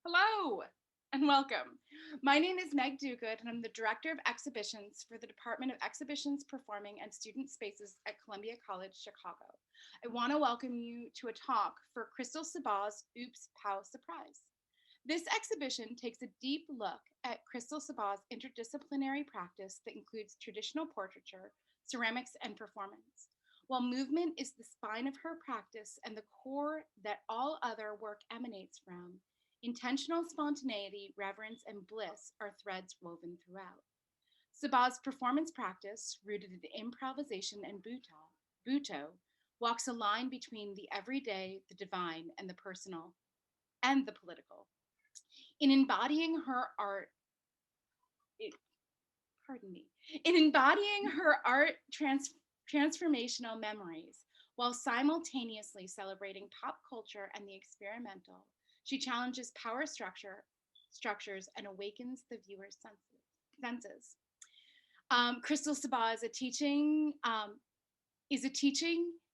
Hello and welcome. My name is Meg Duguid and I'm the Director of Exhibitions for the Department of Exhibitions, Performing and Student Spaces at Columbia College, Chicago. I want to welcome you to a talk for Cristal Sabbagh's Oops, POW Surprise. This exhibition takes a deep look at Cristal Sabbagh's interdisciplinary practice that includes traditional portraiture, ceramics, and performance. While movement is the spine of her practice and the core that all other work emanates from, intentional spontaneity, reverence, and bliss are threads woven throughout. Sabbagh's performance practice, rooted in improvisation and Butoh, walks a line between the everyday, the divine, and the personal, and the political. In embodying her art, pardon me, in embodying her art transformational memories, while simultaneously celebrating pop culture and the experimental, she challenges power structures and awakens the viewer's senses. Cristal Sabbagh is a teaching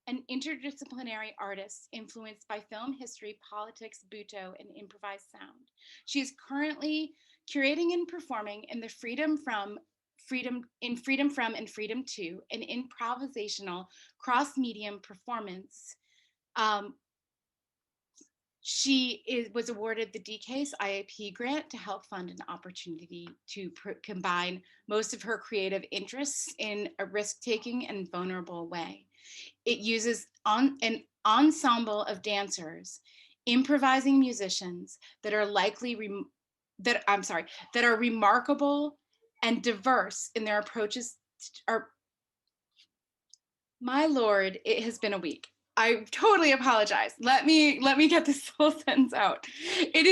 and interdisciplinary artist influenced by film history, politics, Butoh, and improvised sound. She is currently curating and performing in the Freedom from and Freedom to, an improvisational cross-medium performance. She was awarded the DCASE IAP grant to help fund an opportunity to combine most of her creative interests in a risk-taking and vulnerable way. It uses an ensemble of dancers, improvising musicians that are that are remarkable and diverse in their approaches. My Lord, it has been a week. I totally apologize. Let me get this whole sentence out. It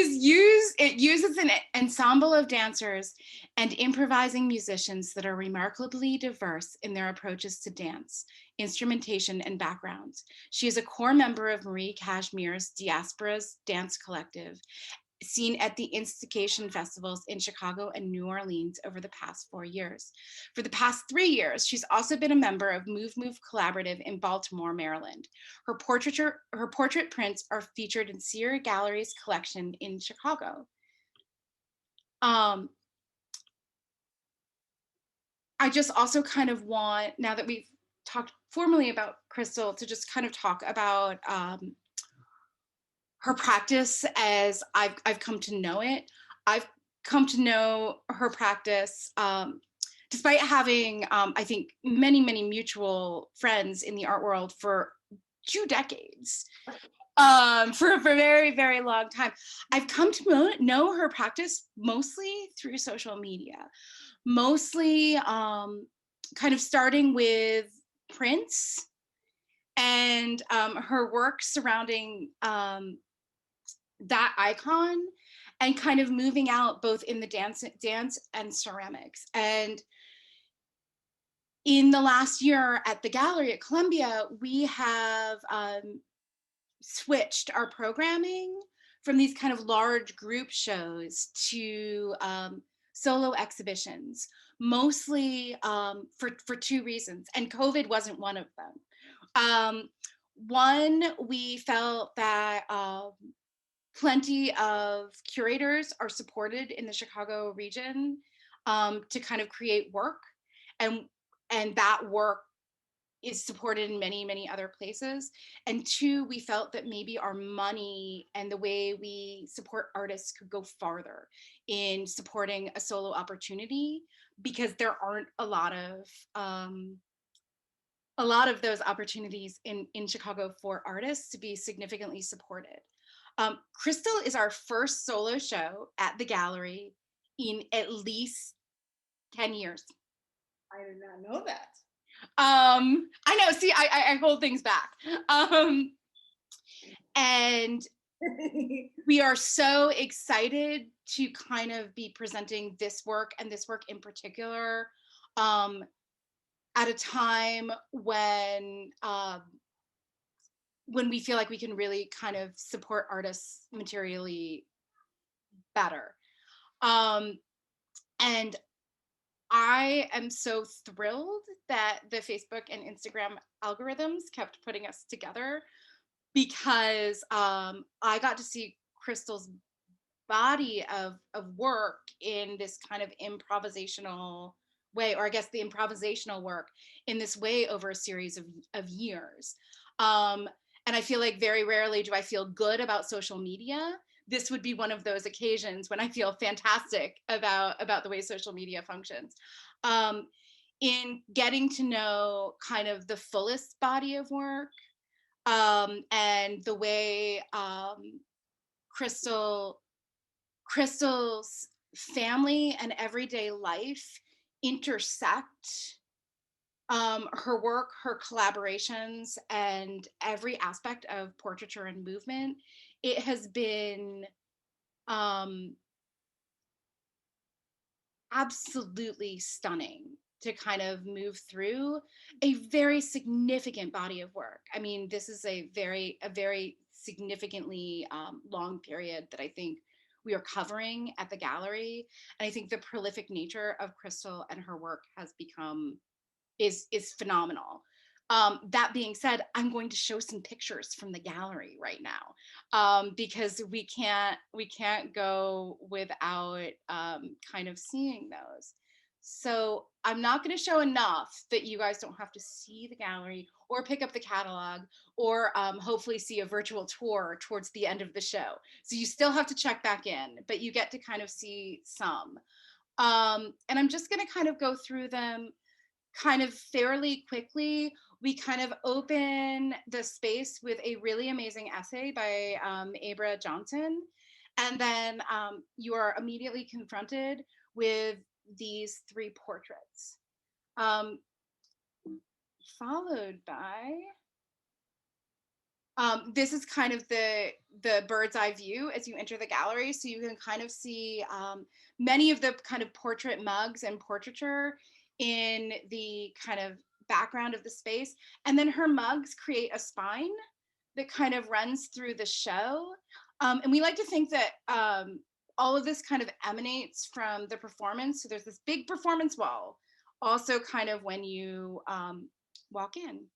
uses an ensemble of dancers and improvising musicians that are remarkably diverse in their approaches to dance, instrumentation, and backgrounds. She is a core member of Marie Cashmere's Diaspora's Dance Collective, seen at the Instigation festivals in Chicago and New Orleans over the past 4 years. For the past 3 years, she's also been a member of Move Collaborative in Baltimore, Maryland. Her portrait prints are featured in Sierra Gallery's collection in Chicago. I just also kind of want, now that we've talked formally about Cristal, to just kind of talk about her practice as I've come to know it. I've come to know her practice despite having, I think, many mutual friends in the art world for 2 decades, for a very, very long time. I've come to know her practice mostly through social media, mostly kind of starting with prints and her work surrounding that icon, and kind of moving out both in the dance and ceramics. And in the last year at the gallery at Columbia, we have switched our programming from these kind of large group shows to solo exhibitions, mostly for 2 reasons, and COVID wasn't one of them. One, we felt that plenty of curators are supported in the Chicago region to kind of create work, and that work is supported in many other places. And 2, we felt that maybe our money and the way we support artists could go farther in supporting a solo opportunity, because there aren't a lot of those opportunities in Chicago for artists to be significantly supported. Cristal is our first solo show at the gallery in at least 10 years. I did not know that. I know, see, I hold things back. And we are so excited to kind of be presenting this work, and this work in particular, at a time when we feel like we can really kind of support artists materially better. And I am so thrilled that the Facebook and Instagram algorithms kept putting us together, because I got to see Cristal's body of work in this kind of improvisational way, or I guess the improvisational work in this way over a series of years. And I feel like very rarely do I feel good about social media. This would be one of those occasions when I feel fantastic about the way social media functions. In getting to know kind of the fullest body of work, and the way Cristal's family and everyday life intersect, her work, her collaborations, and every aspect of portraiture and movement. It has been absolutely stunning to kind of move through a very significant body of work. I mean, this is a very significantly long period that I think we are covering at the gallery. And I think the prolific nature of Cristal and her work has become is phenomenal. That being said, I'm going to show some pictures from the gallery right now, because we can't go without kind of seeing those. So I'm not going to show enough that you guys don't have to see the gallery or pick up the catalog, or hopefully see a virtual tour towards the end of the show. So you still have to check back in, but you get to kind of see some. And I'm just going to kind of go through them kind of fairly quickly. We kind of open the space with a really amazing essay by Abra Johnson. And then you are immediately confronted with these three portraits, followed by, this is kind of the bird's eye view as you enter the gallery. So you can kind of see many of the kind of portrait mugs and portraiture in the kind of background of the space. And then her mugs create a spine that kind of runs through the show. And we like to think that all of this kind of emanates from the performance. So there's this big performance wall, also kind of when you walk in.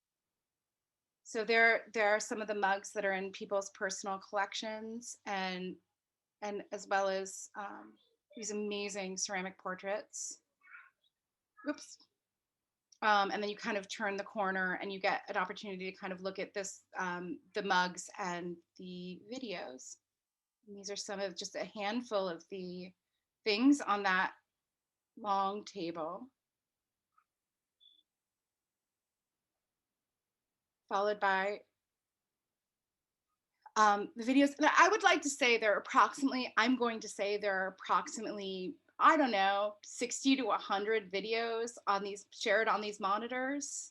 So there are some of the mugs that are in people's personal collections, and as well as these amazing ceramic portraits. Oops. And then you kind of turn the corner and you get an opportunity to kind of look at this, the mugs and the videos. And these are some of just a handful of the things on that long table. Followed by the videos. I would like to say I'm going to say there are approximately, I don't know, 60 to 100 videos on these, shared on these monitors.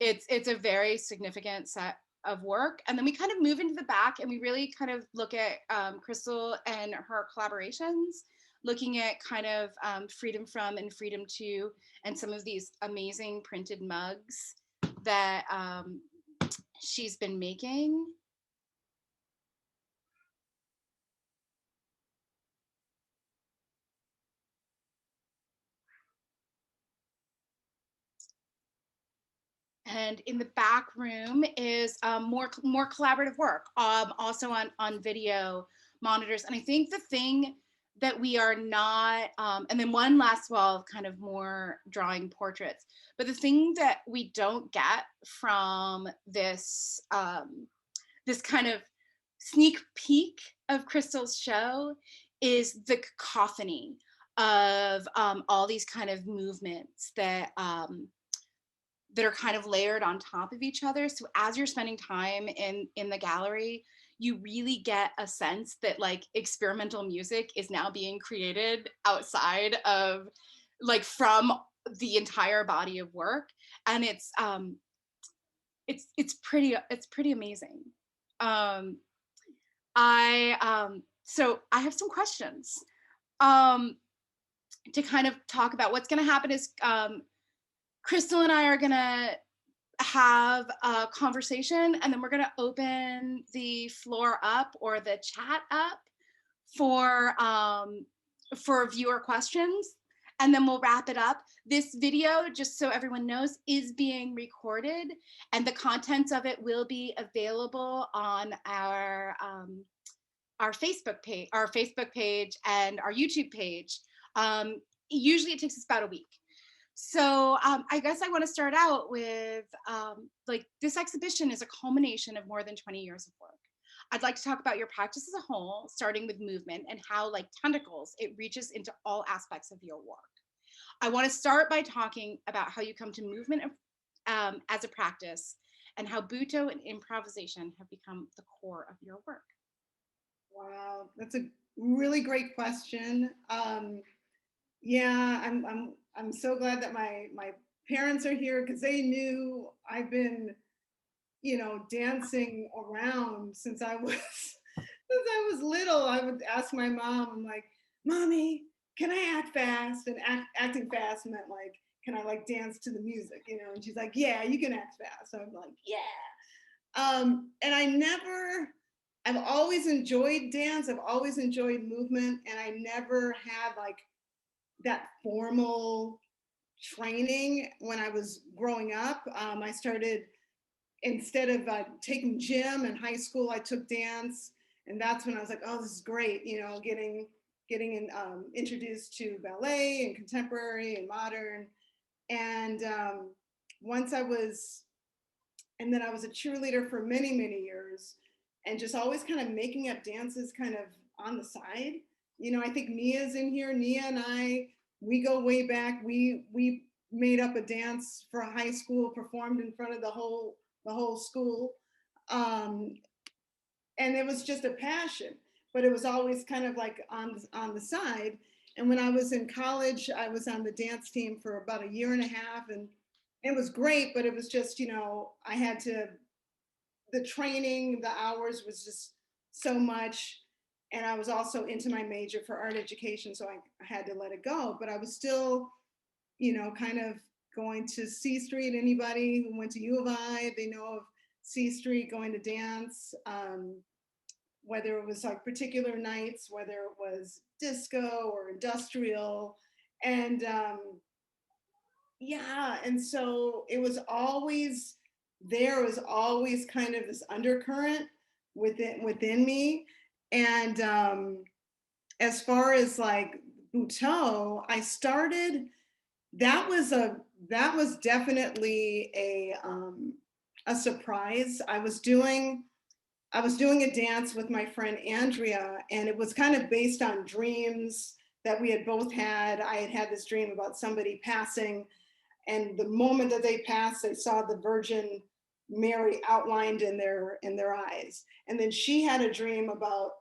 It's a very significant set of work. And then we kind of move into the back and we really kind of look at Cristal and her collaborations, looking at kind of freedom from and freedom to, and some of these amazing printed mugs that she's been making. And in the back room is more collaborative work, also on video monitors. And I think the thing that we are not, and then one last wall of kind of more drawing portraits. But the thing that we don't get from this, this kind of sneak peek of Cristal's show is the cacophony of all these kind of movements that that are kind of layered on top of each other. So as you're spending time in the gallery, you really get a sense that like experimental music is now being created outside of, like, from the entire body of work. And it's pretty amazing. So I have some questions to kind of talk about. What's going to happen is Cristal and I are going to have a conversation, and then we're going to open the floor up, or the chat up, for viewer questions, and then we'll wrap it up. This video, just so everyone knows, is being recorded, and the contents of it will be available on our our Facebook page and our YouTube page. Usually it takes us about a week. So I guess I want to start out with like this exhibition is a culmination of more than 20 years of work. I'd like to talk about your practice as a whole, starting with movement and how, like tentacles, it reaches into all aspects of your work. I want to start by talking about how you come to movement as a practice and how Butoh and improvisation have become the core of your work. Wow, that's a really great question. Yeah, I'm so glad that my parents are here because they knew I've been, dancing around since I was since I was little. I would ask my mom, I'm like, "Mommy, can I act fast?" And acting fast meant like, can I like dance to the music, And she's like, "Yeah, you can act fast." So I'm like, "Yeah." And I've always enjoyed dance. I've always enjoyed movement, and I never had like that formal training when I was growing up. I started, instead of taking gym in high school, I took dance, and that's when I was like, "Oh, this is great!" Introduced to ballet and contemporary and modern, and once I was, and then I was a cheerleader for many years, and just always kind of making up dances kind of on the side. I think Nia's in here. Nia and I, we go way back. We made up a dance for high school, performed in front of the whole school, um, and it was just a passion. But it was always kind of like on the side. And when I was in college, I was on the dance team for about a year and a half, and it was great. But it was just, I had to, the training, the hours was just so much. And I was also into my major for art education, so I had to let it go. But I was still, kind of going to C Street. Anybody who went to U of I, they know of C Street, going to dance, whether it was like particular nights, whether it was disco or industrial. And yeah, and so it was always, there was always kind of this undercurrent within me. And as far as like Butoh, I started, that was definitely a surprise. I was doing a dance with my friend Andrea, and it was kind of based on dreams that we had both had. I had had this dream about somebody passing, and the moment that they passed, they saw the Virgin Mary outlined in their eyes. And then she had a dream about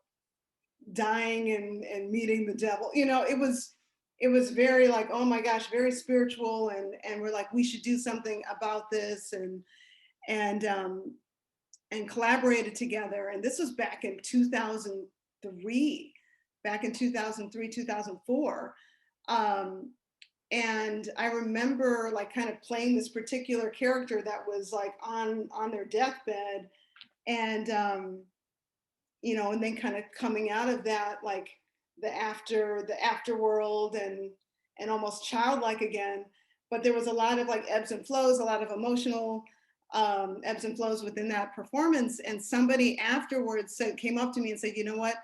dying and meeting the devil. It was very like, oh my gosh, very spiritual, and we're like, we should do something about this, and collaborated together. And this was back in 2003, 2004. And I remember like kind of playing this particular character that was like on their deathbed, and and then kind of coming out of that, like the afterworld, and almost childlike again. But there was a lot of like ebbs and flows, a lot of emotional ebbs and flows within that performance. And somebody afterwards came up to me and said, "You know what?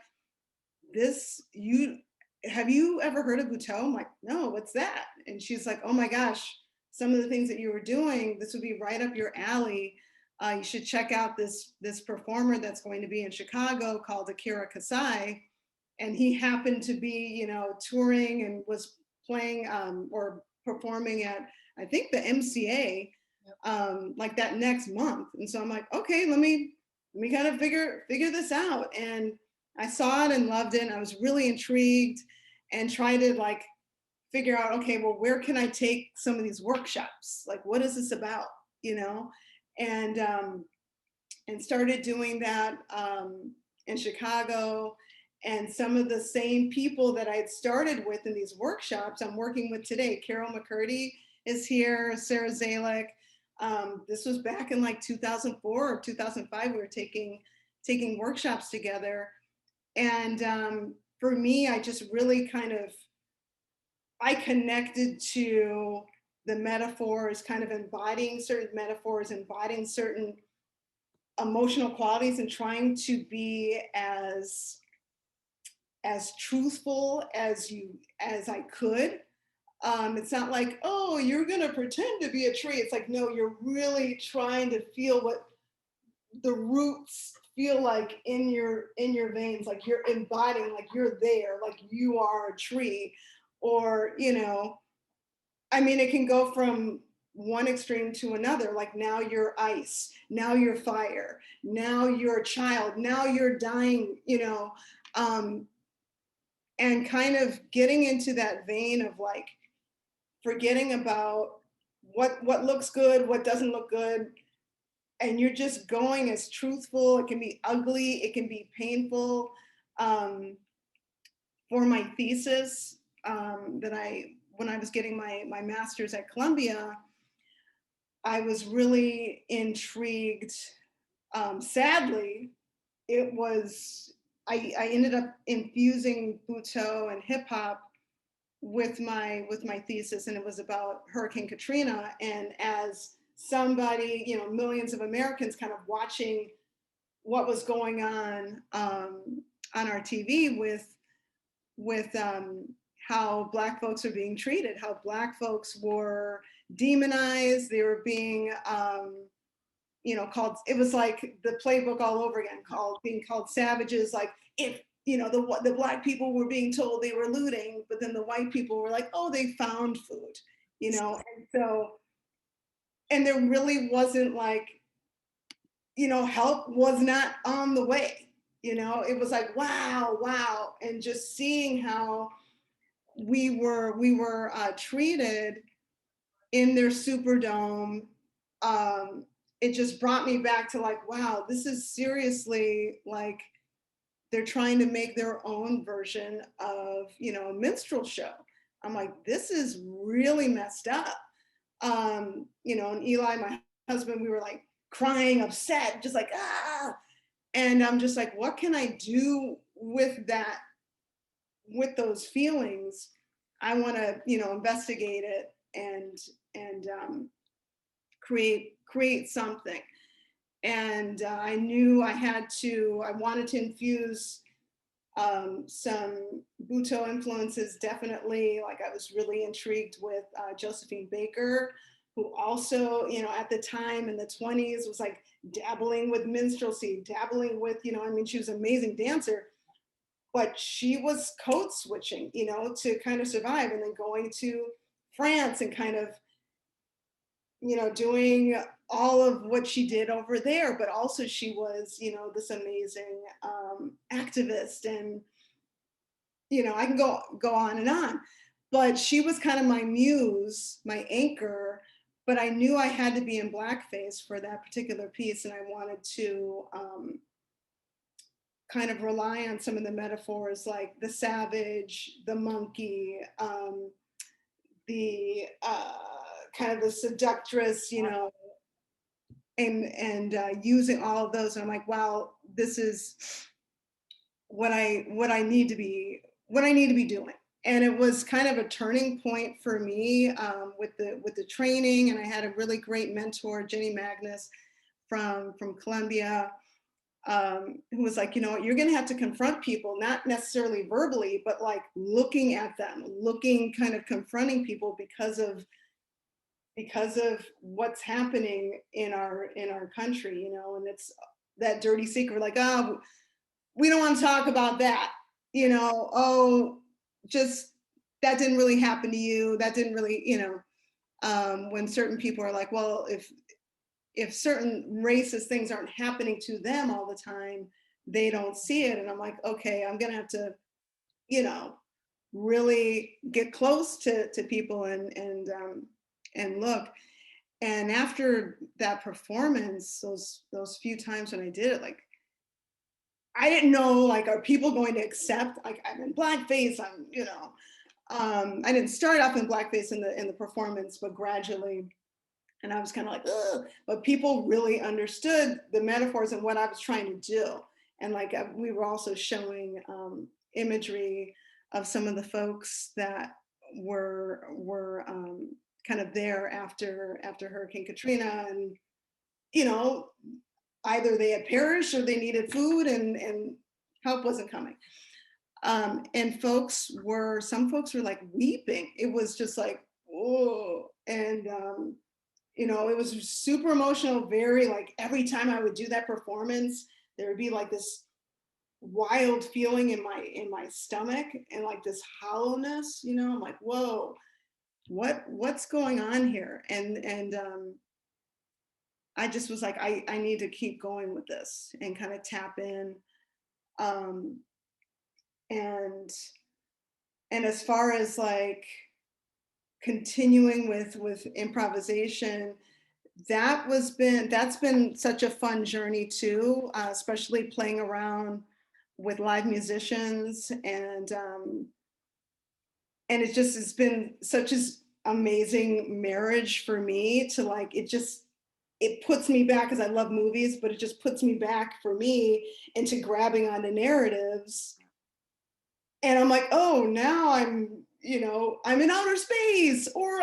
Have you ever heard of Butoh?" I'm like, "No, what's that?" And she's like, "Oh my gosh, some of the things that you were doing, this would be right up your alley. You should check out this performer that's going to be in Chicago called Akira Kasai." And he happened to be, touring and was playing or performing at, I think, the MCA, like that next month. And so I'm like, okay, let me kind of figure this out. And I saw it and loved it. And I was really intrigued and tried to like figure out, okay, well, where can I take some of these workshops? Like, what is this about? And started doing that in Chicago. And some of the same people that I had started with in these workshops, I'm working with today. Carol McCurdy is here, Sara Zalek. This was back in like 2004 or 2005. We were taking workshops together. And for me, I just really I connected to the metaphors, kind of embodying certain metaphors, embodying certain emotional qualities, and trying to be as as truthful as I could. It's not like, oh, you're gonna pretend to be a tree. It's like, no, you're really trying to feel what the roots feel like in your veins, like you're embodying, like you're there, like you are a tree. Or, I mean, it can go from one extreme to another. Like now you're ice, now you're fire, now you're a child, now you're dying, um, and kind of getting into that vein of like forgetting about what looks good, what doesn't look good, and you're just going as truthful. It can be ugly, it can be painful. Um, for my thesis, when I was getting my master's at Columbia, I was really intrigued. Sadly, it was I ended up infusing Butoh and hip hop with my thesis, and it was about Hurricane Katrina. And as somebody, millions of Americans kind of watching what was going on our TV with how Black folks were being treated, how Black folks were demonized, they were being called, it was like the playbook all over again, being called savages. Like if the Black people were being told they were looting, but then the white people were like, oh, they found food, and so, and there really wasn't like, help was not on the way. It was like, wow, and just seeing how we were treated in their Superdome. It just brought me back to like, wow, this is seriously like they're trying to make their own version of a minstrel show. I'm like, this is really messed up. And Eli, my husband, we were like crying, upset, just like ah. And I'm just like, what can I do with that, with those feelings? I want to investigate it and create something. And I knew I wanted to infuse some Butoh influences, definitely. Like I was really intrigued with Josephine Baker, who also, at the time in the 20s was like dabbling with minstrelsy, dabbling with, I mean, she was an amazing dancer, but she was code switching, to kind of survive, and then going to France and kind of, doing all of what she did over there. But also she was, this amazing activist, and, I can go on and on. But she was kind of my muse, my anchor. But I knew I had to be in blackface for that particular piece, and I wanted to kind of rely on some of the metaphors, like the savage, the monkey, the kind of the seductress, and using all of those. And I'm like, wow, this is what I need to be doing. And it was kind of a turning point for me with the training. And I had a really great mentor, Jenny Magnus from Columbia, who was like, you're going to have to confront people, not necessarily verbally, but like looking at them, kind of confronting people because of what's happening in our country, and it's that dirty secret, like, oh, we don't want to talk about that, oh, just that didn't really happen to you, that didn't really, when certain people are like, well, if certain racist things aren't happening to them all the time, they don't see it. And I'm like, okay, I'm gonna have to, really get close to people and look. And after that performance, those few times when I did it, like, I didn't know, like, are people going to accept, like, I'm in blackface, I didn't start off in blackface in the performance, but gradually, and I was kind of like, ugh, but people really understood the metaphors and what I was trying to do. And like, we were also showing imagery of some of the folks that were kind of there after Hurricane Katrina, and either they had perished or they needed food, and help wasn't coming. And some folks were like weeping. It was just like, oh, and it was super emotional, very like every time I would do that performance, there would be like this wild feeling in my stomach and like this hollowness, I'm like, whoa, what's going on here? And I just was like, I need to keep going with this and kind of tap in. And as far as like continuing with improvisation, that's been such a fun journey too, especially playing around with live musicians, and it's been such an amazing marriage for me to like, it puts me back, because I love movies, but it just puts me back for me into grabbing onto narratives. And I'm like, oh, now I'm in outer space, or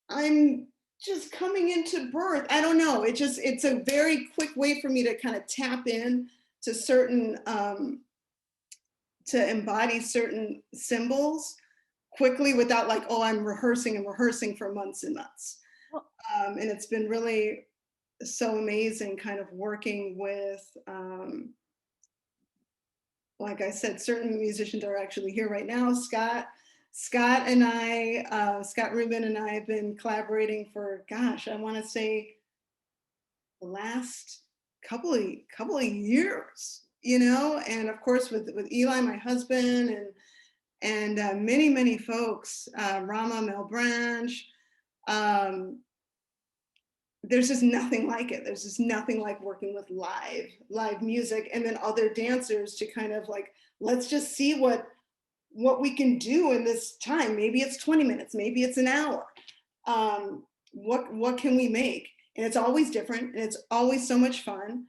I'm just coming into birth. I don't know. It's a very quick way for me to kind of tap in to certain, to embody certain symbols quickly without like, oh, I'm rehearsing for months and months. And it's been really so amazing kind of working with, like I said, certain musicians are actually here right now. Scott Rubin and I have been collaborating for, gosh, I want to say the last couple of years, and of course with Eli, my husband, and many folks, Ramah Malebranche. There's just nothing like it. There's just nothing like working with live music, and then other dancers to kind of like, let's just see what we can do in this time. Maybe it's 20 minutes, maybe it's an hour. What can we make? And it's always different, and it's always so much fun.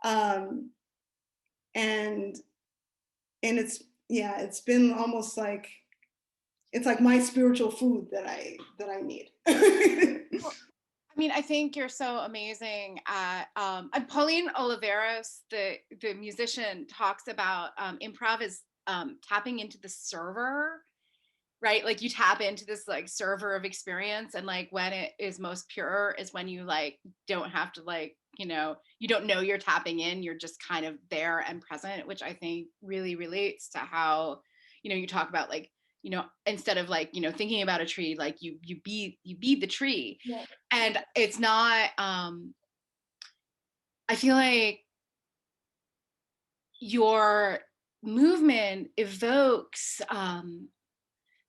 And it's been almost like, it's like my spiritual food that I need. I mean, I think you're so amazing at, and Pauline Oliveros, the musician, talks about improv as tapping into the server, right? Like you tap into this like server of experience, and like when it is most pure is when you like don't have to like, you don't know you're tapping in, you're just kind of there and present, which I think really relates to how, you talk about like, instead of like, thinking about a tree, like you be the tree. Yeah. And it's not, I feel like your movement evokes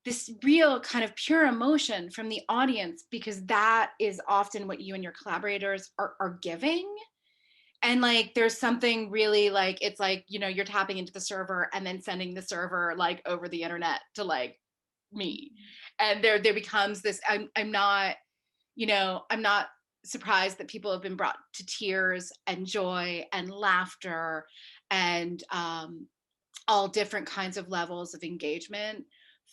this real kind of pure emotion from the audience, because that is often what you and your collaborators are giving. And like there's something really like, it's like, you're tapping into the server and then sending the server like over the internet to like me. And there becomes this, I'm not surprised that people have been brought to tears and joy and laughter and all different kinds of levels of engagement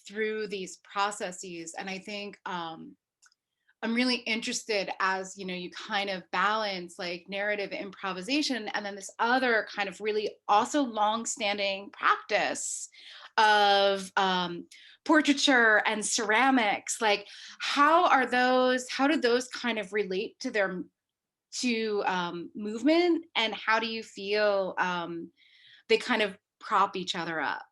through these processes. And I think I'm really interested, as you kind of balance like narrative improvisation and then this other kind of really also long-standing practice of portraiture and ceramics. Like how do those kind of relate to movement, and how do you feel they kind of prop each other up?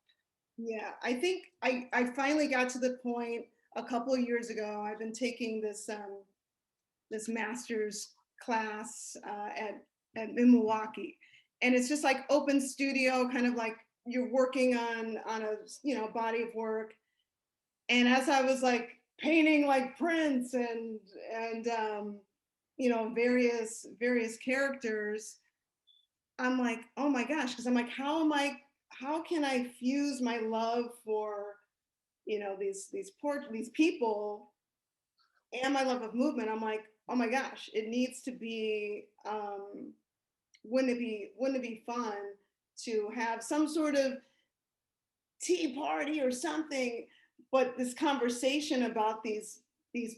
Yeah, I think I finally got to the point a couple of years ago. I've been taking this master's class in Milwaukee, and it's just like open studio, kind of like you're working on a body of work. And as I was like painting like prints and various characters, I'm like, oh my gosh, because I'm like, how can I fuse my love for these people and my love of movement? I'm like, oh my gosh, it needs to be, wouldn't it be fun to have some sort of tea party or something, but this conversation about these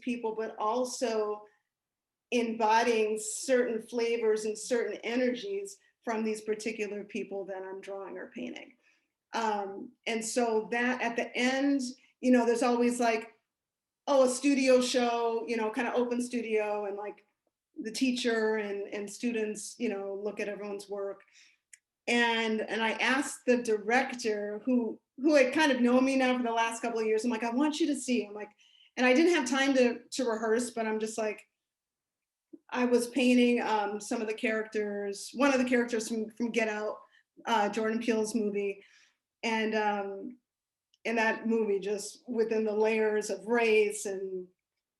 people, but also embodying certain flavors and certain energies from these particular people that I'm drawing or painting. And so that at the end, you know, there's always like, oh, a studio show, you know, kind of open studio, and like the teacher and students, you know, look at everyone's work. And I asked the director who had kind of known me now for the last couple of years. I'm like, I want you to see. I'm like, and I didn't have time to rehearse, but I'm just like, I was painting some of the characters, one of the characters from Get Out, Jordan Peele's movie, and in that movie, just within the layers of race and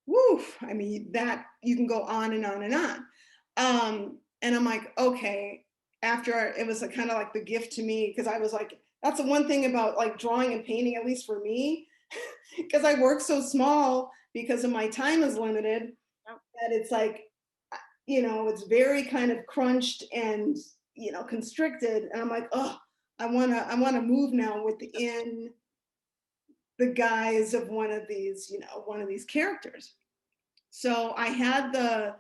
woo, I mean, that you can go on and on and on. And I'm like, okay, after it was kind of like the gift to me, because I was like, that's the one thing about like drawing and painting, at least for me, because I work so small because of my time is limited, that it's like, you know, it's very kind of crunched and, you know, constricted. And I'm like, oh, I wanna move now within the guise of one of these, you know, one of these characters. So I had the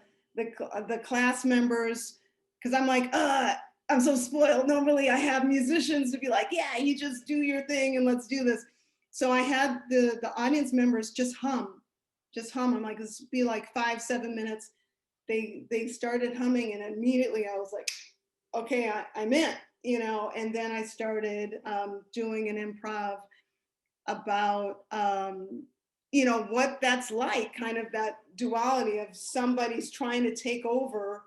class members, because I'm like, I'm so spoiled. Normally I have musicians to be like, yeah, you just do your thing and let's do this. So I had the audience members just hum, just hum. I'm like, this would be like 5-7 minutes. They started humming, and immediately I was like, okay, I'm in, you know. And then I started doing an improv about you know, what that's like, kind of that duality of somebody's trying to take over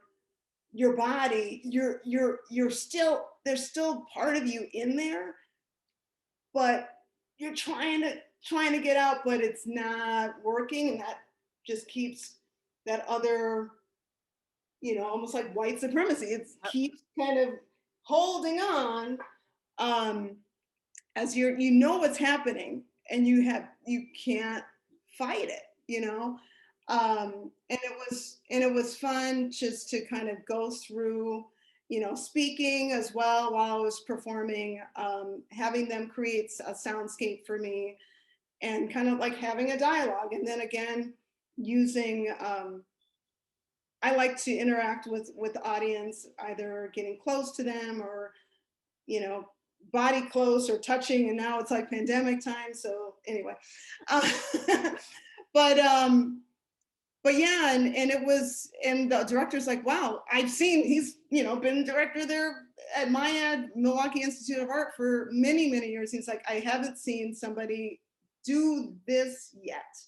your body. You're still, there's still part of you in there, but you're trying to get out, but it's not working, and that just keeps that other, you know, almost like white supremacy. It keeps kind of holding on, um, as you know what's happening, and you can't fight it, you know. And it was fun just to kind of go through, you know, speaking as well while I was performing, having them create a soundscape for me, and kind of like having a dialogue, and then again using I like to interact with the audience, either getting close to them or, you know, body close or touching. And now it's like pandemic time, so anyway. uh, but but yeah, and it was, and the director's like, wow, I've seen, he's, you know, been director there at MIAD, Milwaukee Institute of Art, for many years. He's like, I haven't seen somebody do this yet,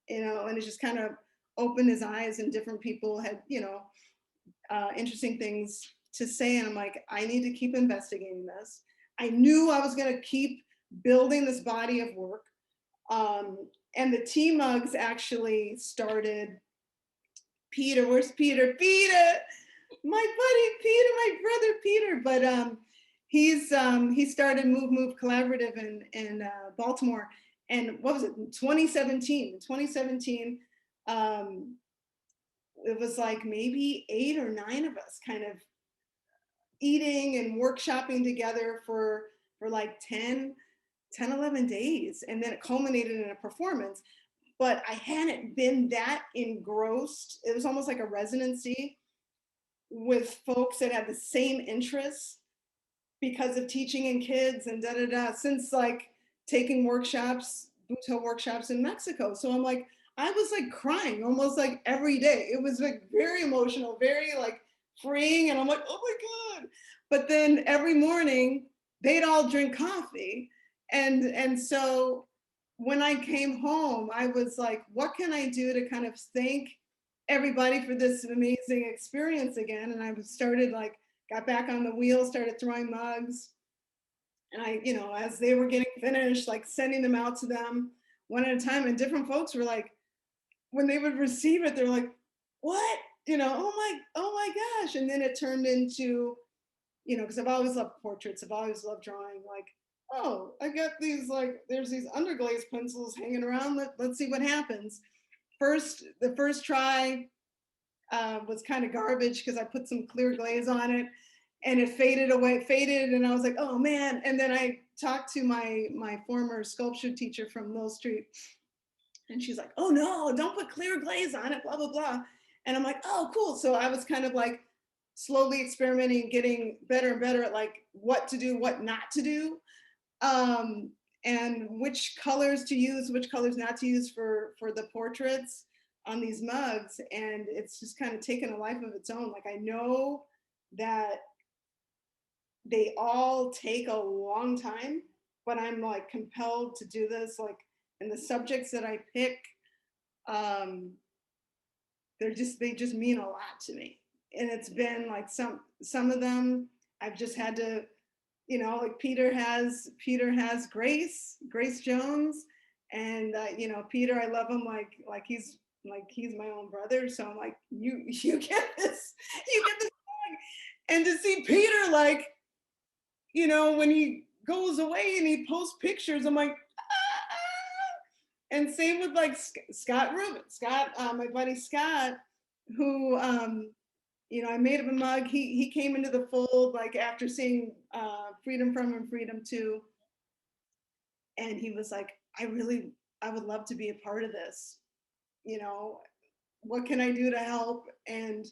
you know. And it just kind of opened his eyes, and different people had, you know, interesting things to say. And I'm like, I need to keep investigating this. I knew I was going to keep building this body of work. And the Tea Mugs actually started. Peter, where's Peter? Peter, my buddy Peter, my brother Peter. But he started Move Collaborative in Baltimore. And what was it, 2017? 2017, it was like maybe 8 or 9 of us kind of eating and workshopping together for like 11 days. And then it culminated in a performance. But I hadn't been that engrossed. It was almost like a residency with folks that had the same interests because of teaching in kids and da da da, since like taking workshops, Butoh workshops in Mexico. So I'm like, I was like crying almost like every day. It was like very emotional, very like freeing. And I'm like, oh my God. But then every morning they'd all drink coffee. And so when I came home, I was like, what can I do to kind of thank everybody for this amazing experience again? And I started like, got back on the wheel, started throwing mugs. And I, you know, as they were getting finished, like sending them out to them one at a time. And different folks were like, when they would receive it, they're like, what? You know, oh my gosh. And then it turned into, you know, because I've always loved portraits, I've always loved drawing, like, oh, I got these, like, there's these underglaze pencils hanging around. Let's see what happens. The first try was kind of garbage because I put some clear glaze on it and it faded away, and I was like, oh man. And then I talked to my former sculpture teacher from Mill Street, and she's like, oh no, don't put clear glaze on it, blah, blah, blah. And I'm like, oh, cool. So I was kind of like slowly experimenting, getting better and better at like what to do, what not to do. and which colors to use, which colors not to use for the portraits on these mugs. And it's just kind of taken a life of its own. Like, I know that they all take a long time, but I'm like compelled to do this. Like, and the subjects that I pick, they just mean a lot to me. And it's been like some of them I've just had to, like Peter has Grace Jones, and Peter, I love him like he's my own brother. So I'm like, you get this, bag. And to see Peter, like, when he goes away and he posts pictures, I'm like, ah. And same with like Rubin, my buddy Scott, who, I made him a mug. He came into the fold like after seeing Freedom From and Freedom To, and he was like, I would love to be a part of this. What can I do to help? And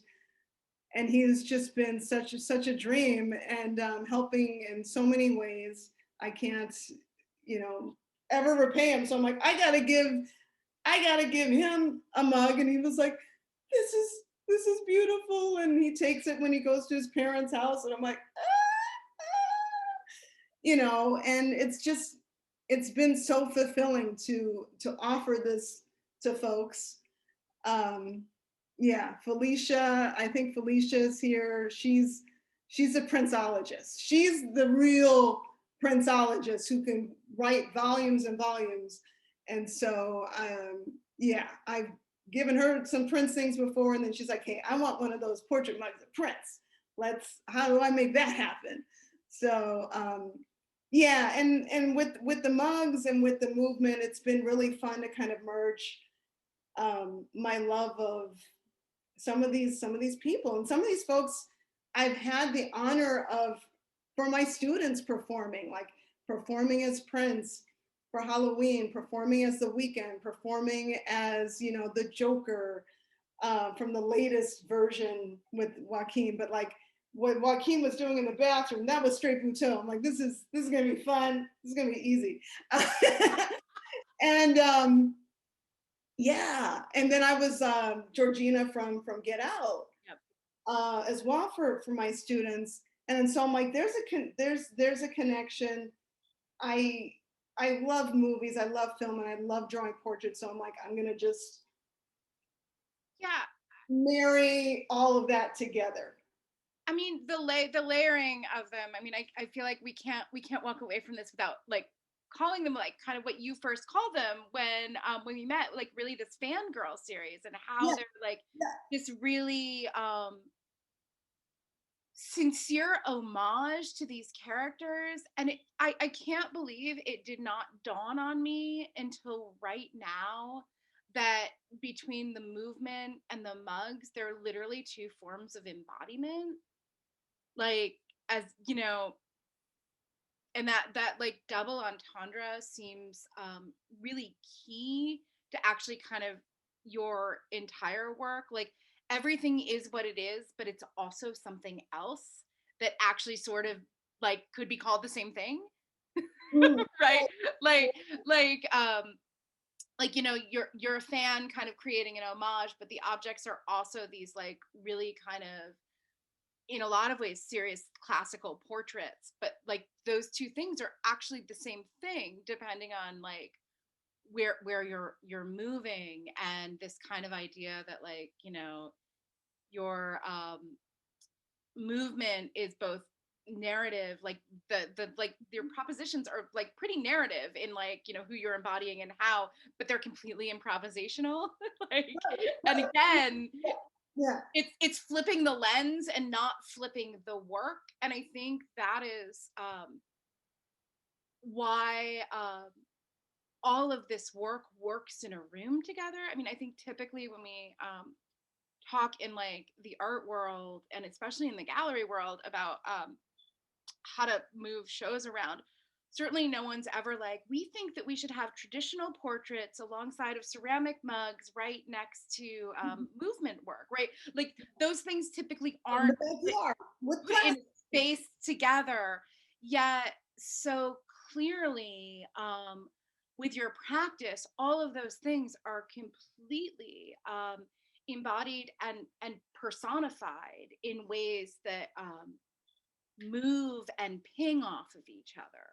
he's just been such a dream, and helping in so many ways. I can't, ever repay him. So I'm like, I gotta give him a mug. And he was like, this is beautiful. And he takes it when he goes to his parents' house, and I'm like, and it's been so fulfilling to offer this to folks. Yeah, Felicia, I think Felicia's here. She's a princeologist. She's the real princeologist who can write volumes and volumes. And so, yeah, I've given her some Prince things before, and then she's like, hey, I want one of those portrait mugs of Prince. How do I make that happen? So, yeah, and with the mugs and with the movement, it's been really fun to kind of merge my love of some of these people, and some of these folks I've had the honor of, for my students, performing as Prince for Halloween, performing as The Weeknd, performing as the Joker from the latest version with Joaquin. But like what Joaquin was doing in the bathroom, that was straight Butoh. I'm like, this is gonna be fun. This is gonna be easy. And yeah, and then I was Georgina from Get Out. Yep. As well for my students. And so I'm like, there's a connection. I love movies, I love film, and I love drawing portraits. So I'm like, I'm gonna just marry all of that together. I mean, the layering of them. I mean, I feel like we can't walk away from this without like calling them like kind of what you first called them when we met, like really this fangirl series, and how they're like this really sincere homage to these characters. And I can't believe it did not dawn on me until right now that between the movement and the mugs, they're literally two forms of embodiment. Like, as and that like double entendre seems really key to actually kind of your entire work. Like, everything is what it is, but it's also something else that actually sort of like could be called the same thing. Right? Like you're a fan kind of creating an homage, but the objects are also these like really kind of, in a lot of ways, serious classical portraits. But like those two things are actually the same thing depending on like where you're moving. And this kind of idea that like your movement is both narrative, like the like your propositions are like pretty narrative in like who you're embodying and how, but they're completely improvisational. Like, and again, it's flipping the lens and not flipping the work. And I think that is why all of this work works in a room together. I mean, I think typically when we talk in like the art world, and especially in the gallery world, about how to move shows around, certainly no one's ever like, we think that we should have traditional portraits alongside of ceramic mugs right next to movement work, right? Like those things typically aren't put in space together, yet so clearly, with your practice, all of those things are completely embodied and personified in ways that move and ping off of each other.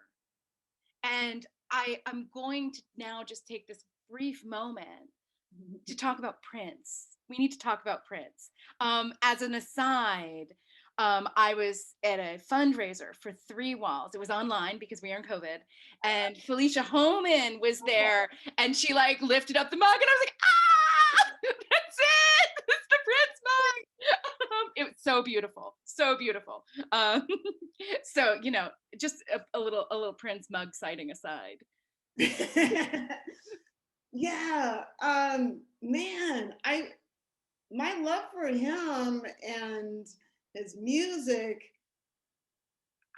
And I'm going to now just take this brief moment to talk about Prince. We need to talk about Prince. As an aside, I was at a fundraiser for Three Walls. It was online because we are in COVID. And Felicia Homan was there, and she like lifted up the mug, and I was like, ah, that's it. It's the Prince mug. It was so beautiful, so beautiful. So just a little Prince mug sighting aside. Yeah, man, my love for him and his music,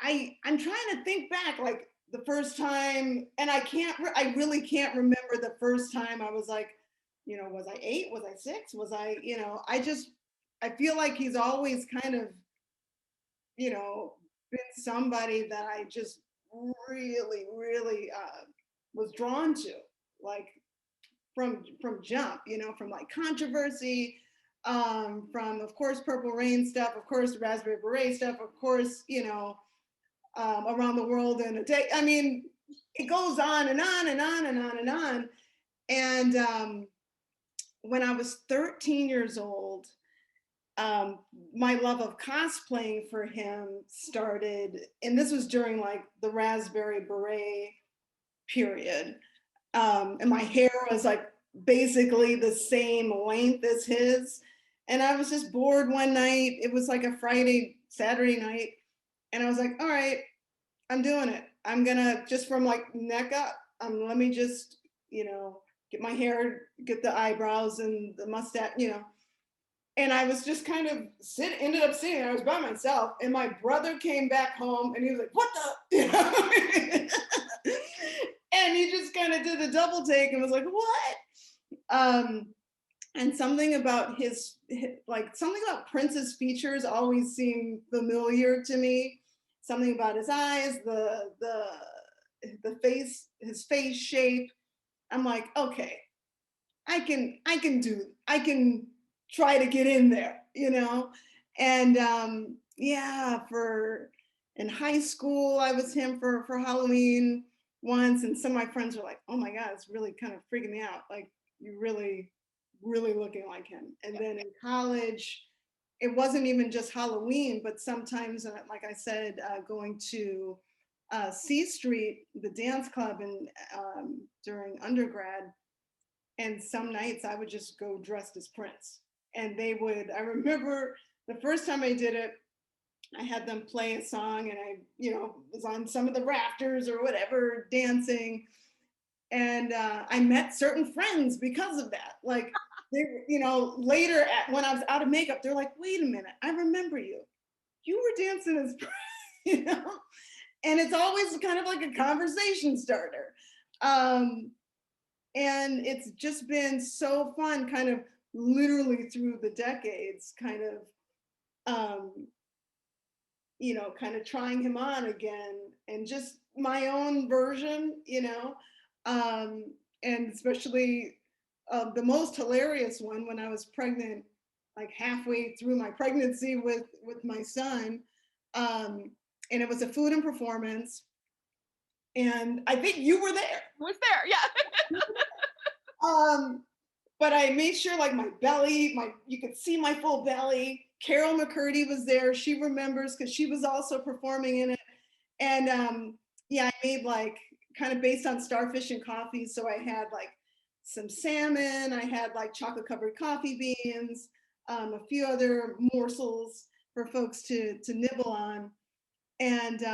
I'm trying to think back, like the first time, and I really can't remember the first time I was like, was I 8? Was I 6? Was I, I feel like he's always kind of, been somebody that I just really, really was drawn to, like from jump, from like controversy, from of course Purple Rain stuff, of course Raspberry Beret stuff, of course, Around the World in a Day. I mean, it goes on and on and on and on and on. And when I was 13 years old, my love of cosplaying for him started, and this was during like the Raspberry Beret period. And my hair was like basically the same length as his. And I was just bored one night. It was like a Saturday night. And I was like, all right, I'm doing it. I'm gonna just from like neck up. Let me just, get my hair, get the eyebrows and the mustache, And I was just kind of ended up sitting. I was by myself, and my brother came back home, and he was like, "What the?" And he just kind of did the double take and was like, "What?" And something about something about Prince's features always seemed familiar to me. Something about his eyes, the face, his face shape. I'm like, okay, I can try to get in there, And yeah, in high school, I was him for Halloween once, and some of my friends were like, "Oh my God, it's really kind of freaking me out. Like, you really, really looking like him." And then in college, it wasn't even just Halloween, but sometimes, like I said, going to C Street, the dance club, and during undergrad. And some nights I would just go dressed as Prince. And I remember the first time I did it, I had them play a song, and I, was on some of the rafters or whatever, dancing. And I met certain friends because of that. Like, they, later when I was out of makeup, they're like, "Wait a minute, I remember you. You were dancing as Prince," And it's always kind of like a conversation starter. And it's just been so fun, kind of literally through the decades, kind of, kind of trying him on again, and just my own version, and especially the most hilarious one when I was pregnant, like halfway through my pregnancy with my son, and it was a food and performance, and I think you were there. Was there, yeah. But I made sure like my belly, you could see my full belly. Carol McCurdy was there. She remembers because she was also performing in it. And yeah, I made like kind of based on starfish and coffee. So I had like some salmon. I had like chocolate covered coffee beans, a few other morsels for folks to nibble on. And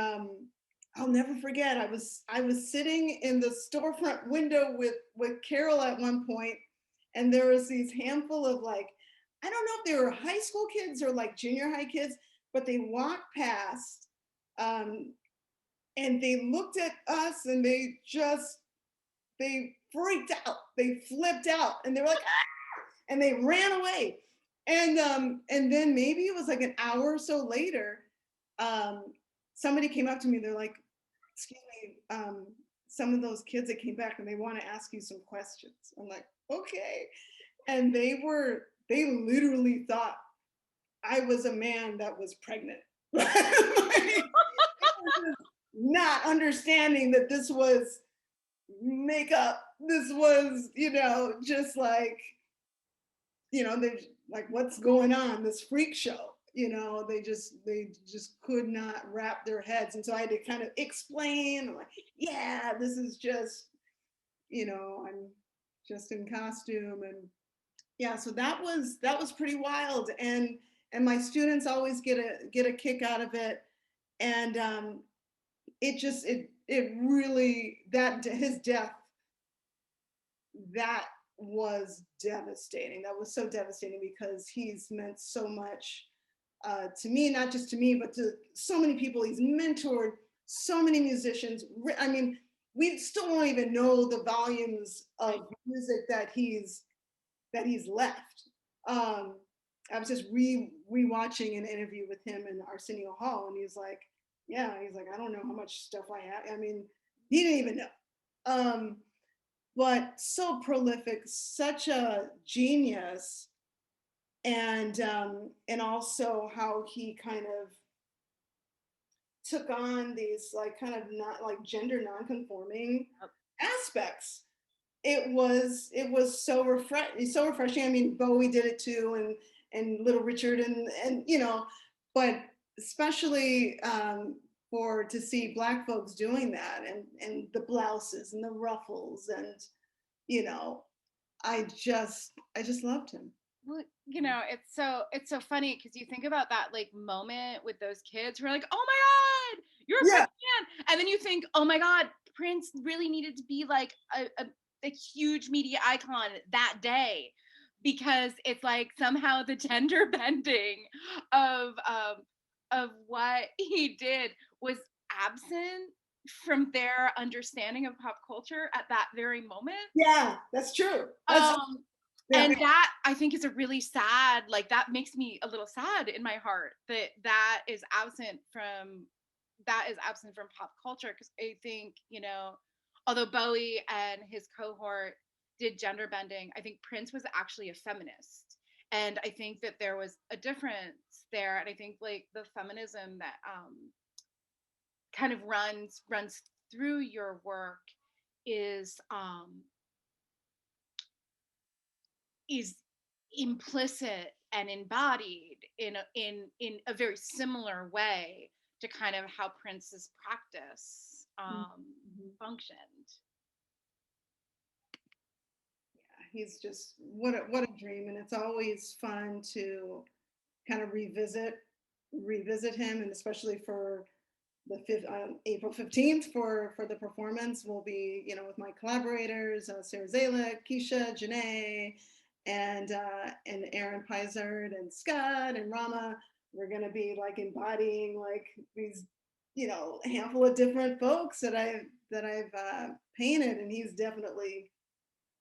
I'll never forget. I was sitting in the storefront window with Carol at one point, and there was these handful of like, I don't know if they were high school kids or like junior high kids, but they walked past, and they looked at us, and they freaked out. They flipped out, and they were like, "Ah!" And they ran away. And then maybe it was like an hour or so later, somebody came up to me. They're like, excuse me, some of those kids that came back and they want to ask you some questions. I'm like, okay. And they literally thought I was a man that was pregnant. Like, not understanding that this was makeup. This was, just like, they're like, what's going on? This freak show. They just could not wrap their heads. And so I had to kind of explain, like, yeah, this is just, I'm just in costume. And yeah, so that was pretty wild. And my students always get a kick out of it. And it really, that his death, that was devastating. That was so devastating because he's meant so much to me, not just to me, but to so many people. He's mentored so many musicians. I mean, we still don't even know the volumes of music that he's left. I was just rewatching an interview with him in Arsenio Hall, and he's like, I don't know how much stuff I have. I mean, he didn't even know. But so prolific, such a genius, and also how he kind of took on these like kind of not like gender non-conforming aspects. It was so refreshing. I mean, Bowie did it too, and Little Richard, and but especially for to see Black folks doing that, and the blouses and the ruffles, and I just loved him. Well, it's so funny because you think about that like moment with those kids who are like, "Oh my God, you're a Yeah, Prince fan," and then you think, "Oh my God, Prince really needed to be like a huge media icon that day," because it's like somehow the gender bending of what he did was absent from their understanding of pop culture at that very moment. yeah, that's true. Um, Yeah, and that I think is a really sad, like that makes me a little sad in my heart that that is absent from pop culture, because I think, although Bowie and his cohort did gender bending, I think Prince was actually a feminist. And I think that there was a difference there. And I think like the feminism that kind of runs through your work is is implicit and embodied in a very similar way to kind of how Prince's practice functioned. he's just what a dream, and it's always fun to kind of revisit him, and especially for the April 15th for the performance. We'll be with my collaborators, Sara Zalek, Keisha Janae, and Erin Peisert and Scott and Ramah. We're gonna be like embodying like these a handful of different folks that I've painted, and he's definitely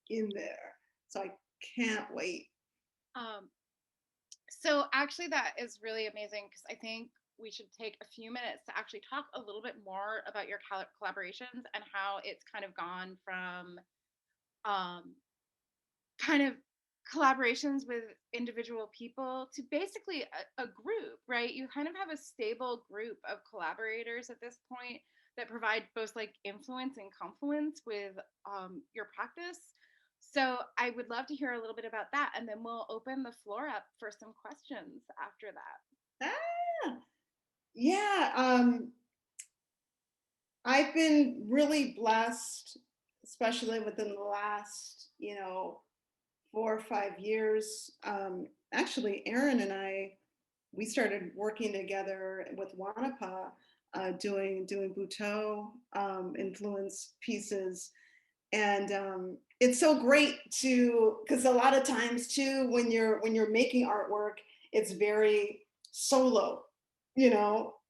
in there. So I can't wait. So actually that is really amazing, because I think we should take a few minutes to actually talk a little bit more about your collaborations and how it's kind of gone from kind of collaborations with individual people to basically a group, right? You kind of have a stable group of collaborators at this point that provide both like influence and confluence with your practice. So I would love to hear a little bit about that, and then we'll open the floor up for some questions after that. Ah, yeah. I've been really blessed, especially within the last, 4 or 5 years. Actually, Erin and I, we started working together with Wanapa, doing Butoh influence pieces, and it's so great to, because a lot of times too, when you're making artwork, it's very solo,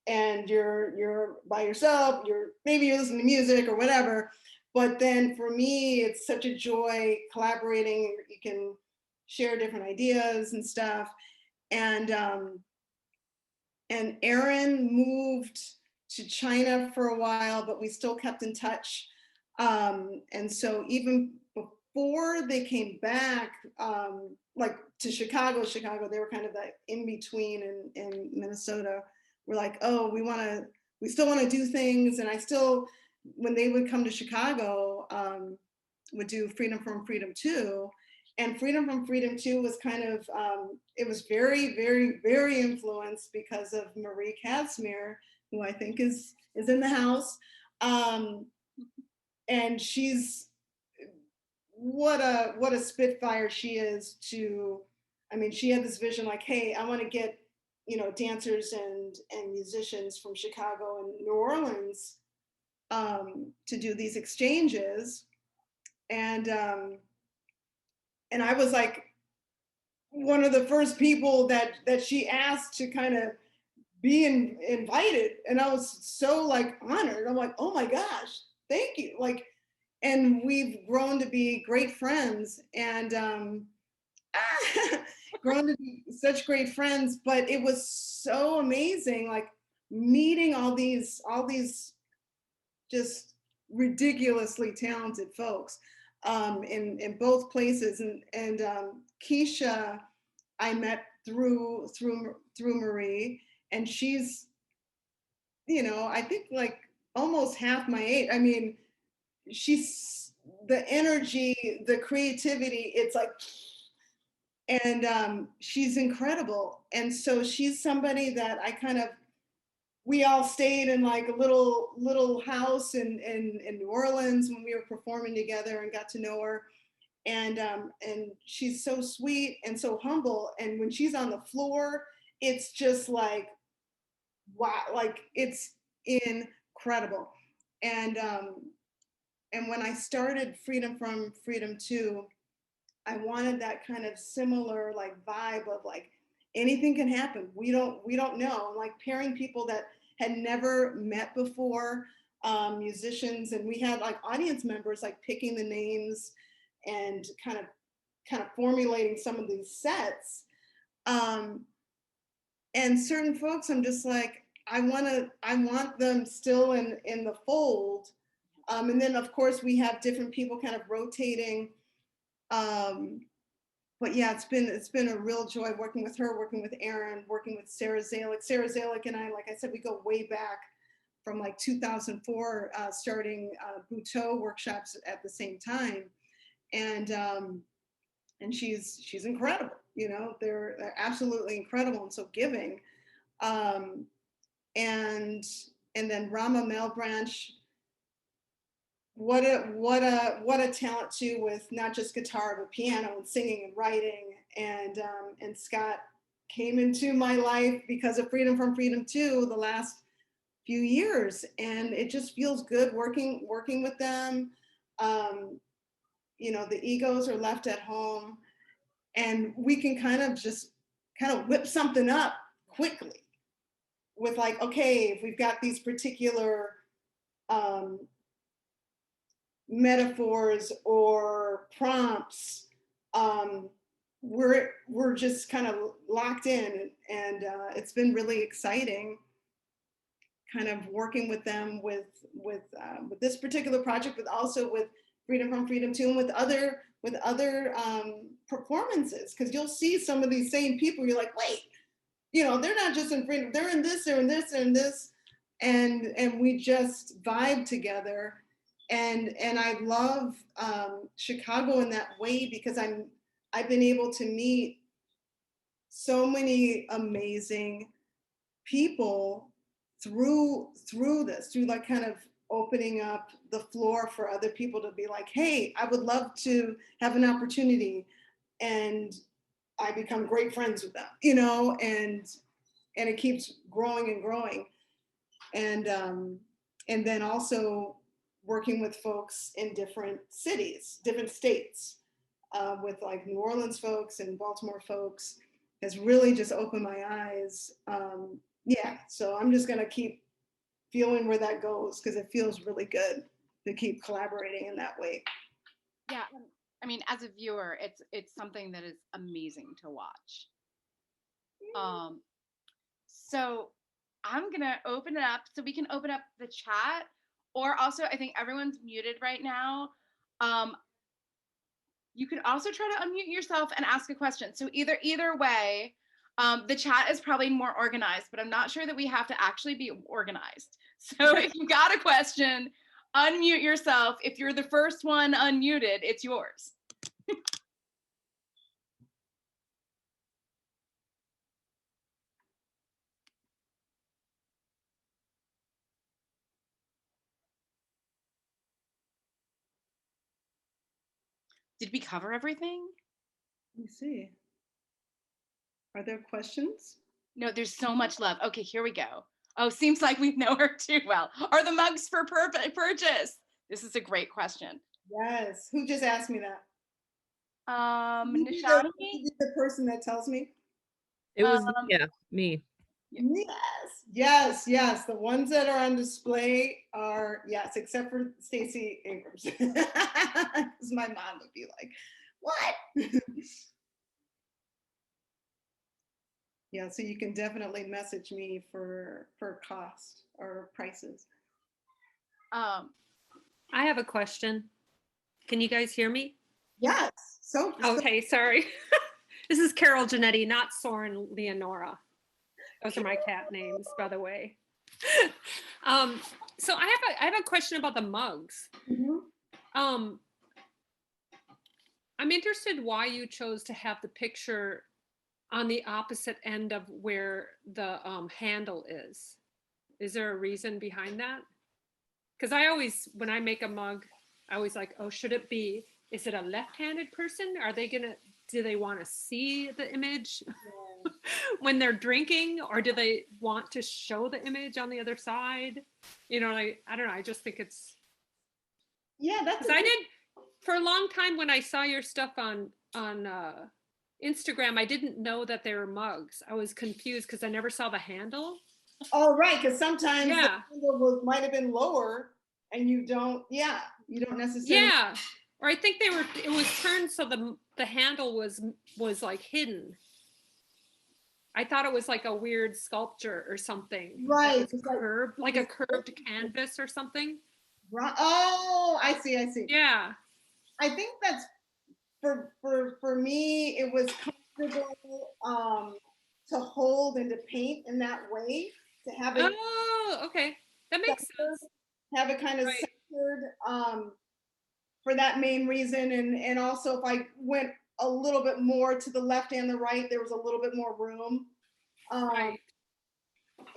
and you're by yourself, maybe you're listening to music or whatever. But then for me, it's such a joy collaborating. You can share different ideas and stuff. And Erin moved to China for a while, but we still kept in touch. And so even before they came back, like to Chicago, they were kind of that in between in Minnesota. We're like, oh, we still want to do things. And I still, when they would come to Chicago, would do Freedom from Freedom 2. And Freedom from Freedom 2 was kind of, it was very, very, very influenced because of Marie Casimir, who I think is in the house. And she's, what a spitfire she is to, I mean, she had this vision like, hey, I want to get, dancers and musicians from Chicago and New Orleans to do these exchanges. And I was like one of the first people that she asked to kind of be invited, and I was so like honored. I'm like, oh my gosh, thank you. Like, and we've grown to be great friends, and grown to be such great friends. But it was so amazing, like meeting all these just ridiculously talented folks in both places. And Keisha, I met through Marie, and she's, I think like almost half my age. I mean, she's the energy, the creativity. It's like, and she's incredible. And so she's somebody that I kind of, we all stayed in like a little house in New Orleans when we were performing together and got to know her. And she's so sweet and so humble. And when she's on the floor, it's just like, wow, like it's incredible. And when I started Freedom from Freedom 2, I wanted that kind of similar like vibe of like anything can happen. We don't know. Like pairing people that had never met before, musicians, and we had like audience members like picking the names and kind of formulating some of these sets. Um, and certain folks, I'm just like, I want them still in the fold. And then of course we have different people kind of rotating. Um, but yeah, it's been a real joy working with her, working with Erin, working with Sara Zalek. Sara Zalek and I, like I said, we go way back from like 2004, starting Butoh workshops at the same time, and she's incredible. They're absolutely incredible and so giving. Um, and then Ramah Malebranche, what a talent too, with not just guitar but piano and singing and writing. And Scott came into my life because of Freedom from Freedom 2 the last few years, and it just feels good working with them. The egos are left at home, and we can kind of whip something up quickly with like, okay, if we've got these particular um, metaphors or prompts, we're just kind of locked in. And it's been really exciting kind of working with them with this particular project, but also with Freedom from Freedom 2, and with other performances, because you'll see some of these same people, you're like, wait, they're not just in Freedom, they're in this, they're in this, they're in this. And we just vibe together. And I love Chicago in that way, because I've been able to meet so many amazing people through this, through like kind of opening up the floor for other people to be like, hey, I would love to have an opportunity. And I become great friends with them, and it keeps growing and growing. And then also working with folks in different cities, different states, with like New Orleans folks and Baltimore folks, has really just opened my eyes. Yeah, so I'm just gonna keep feeling where that goes, because it feels really good to keep collaborating in that way. Yeah, I mean, as a viewer, it's something that is amazing to watch. So I'm gonna open it up so we can open up the chat, or also I think everyone's muted right now. You can also try to unmute yourself and ask a question. So either way, the chat is probably more organized, but I'm not sure that we have to actually be organized. So if you got a question, unmute yourself. If you're the first one unmuted, it's yours. Did we cover everything? Let me see. Are there questions? No, there's so much love. Okay, here we go. Oh, seems like we know her too well. Are the mugs for purchase? This is a great question. Yes. Who just asked me that? Nishani? The person that tells me? It was, me. Yes. The ones that are on display are, yes, except for Stacey Abrams. Because my mom would be like, what? Yeah, so you can definitely message me for cost or prices. I have a question. Can you guys hear me? Yes. Okay, sorry. This is Carol Janetti, not Soren Leonora. Those are my cat names, by the way. So I have a question about the mugs. Mm-hmm. I'm interested why you chose to have the picture on the opposite end of where the handle is. Is there a reason behind that? Because I always, when I make a mug, I always like, oh, should it be, is it a left-handed person? Are they gonna, do they want to see the image when they're drinking, or do they want to show the image on the other side? You know, like, I don't know, I just think it's, yeah, that's I did for a long time when I saw your stuff on Instagram, I didn't know that they were mugs. I was confused because I never saw the handle. Oh, right, because sometimes the handle might have been lower and you don't necessarily. Yeah, or I think it was turned so the handle was like hidden. I thought it was like a weird sculpture or something. Right. Curved, like a curved canvas or something. Right. Oh, I see. Yeah. I think that's for me, it was comfortable to hold and to paint in that way, to have it. Oh, okay. That makes sense. Have it kind of centered for that main reason. And also if I went a little bit more to the left and the right, there was a little bit more room. Right.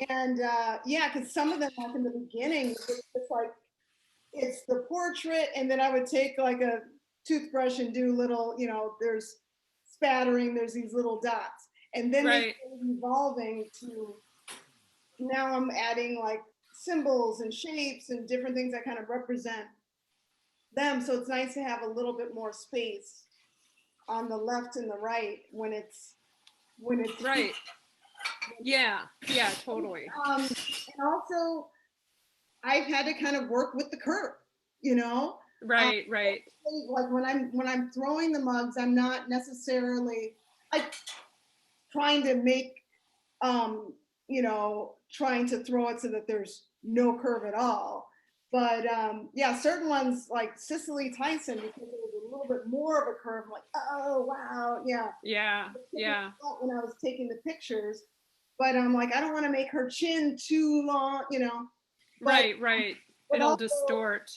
And yeah, because some of them, like in the beginning, it's like, it's the portrait, and then I would take like a toothbrush and do little, there's spattering, there's these little dots. And then it's evolving to, now I'm adding like symbols and shapes and different things that kind of represent them. So it's nice to have a little bit more space on the left and the right when it's right. Yeah, totally. And also I've had to kind of work with the curve, Right. Like when I'm throwing the mugs, I'm not necessarily like trying to make, trying to throw it so that there's no curve at all. But yeah, certain ones like Cicely Tyson, because it was a little bit more of a curve, I'm like, oh wow, yeah. Yeah. When I was taking the pictures, but I'm like, I don't want to make her chin too long, But, right. It'll distort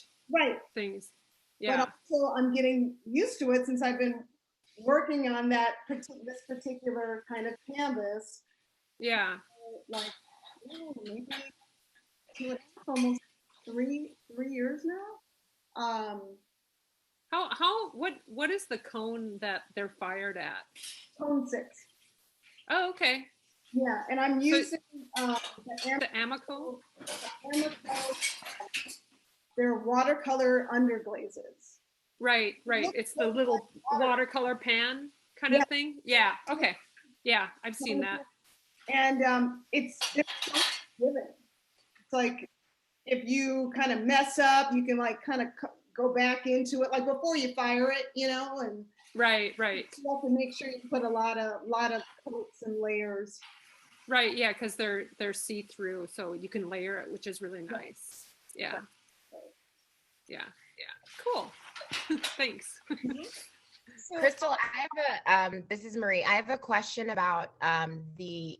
things. Yeah. But also I'm getting used to it since I've been working on this particular kind of canvas. Yeah. Like maybe almost three years now. What is the cone that they're fired at? Cone 6. Oh, okay. Yeah, and I'm using the Amico. They're watercolor underglazes. Right. It's the little watercolor pan kind of thing. Yeah. Okay. Yeah, I've seen that. And it's so given. It's like if you kind of mess up, you can like kind of go back into it, like before you fire it, and right. you have to make sure you put a lot of coats and layers Right, yeah, because they're see-through, so you can layer it, which is really nice. Yeah. Yeah. Cool. Thanks. Cristal, I have this is Marie. I have a question about the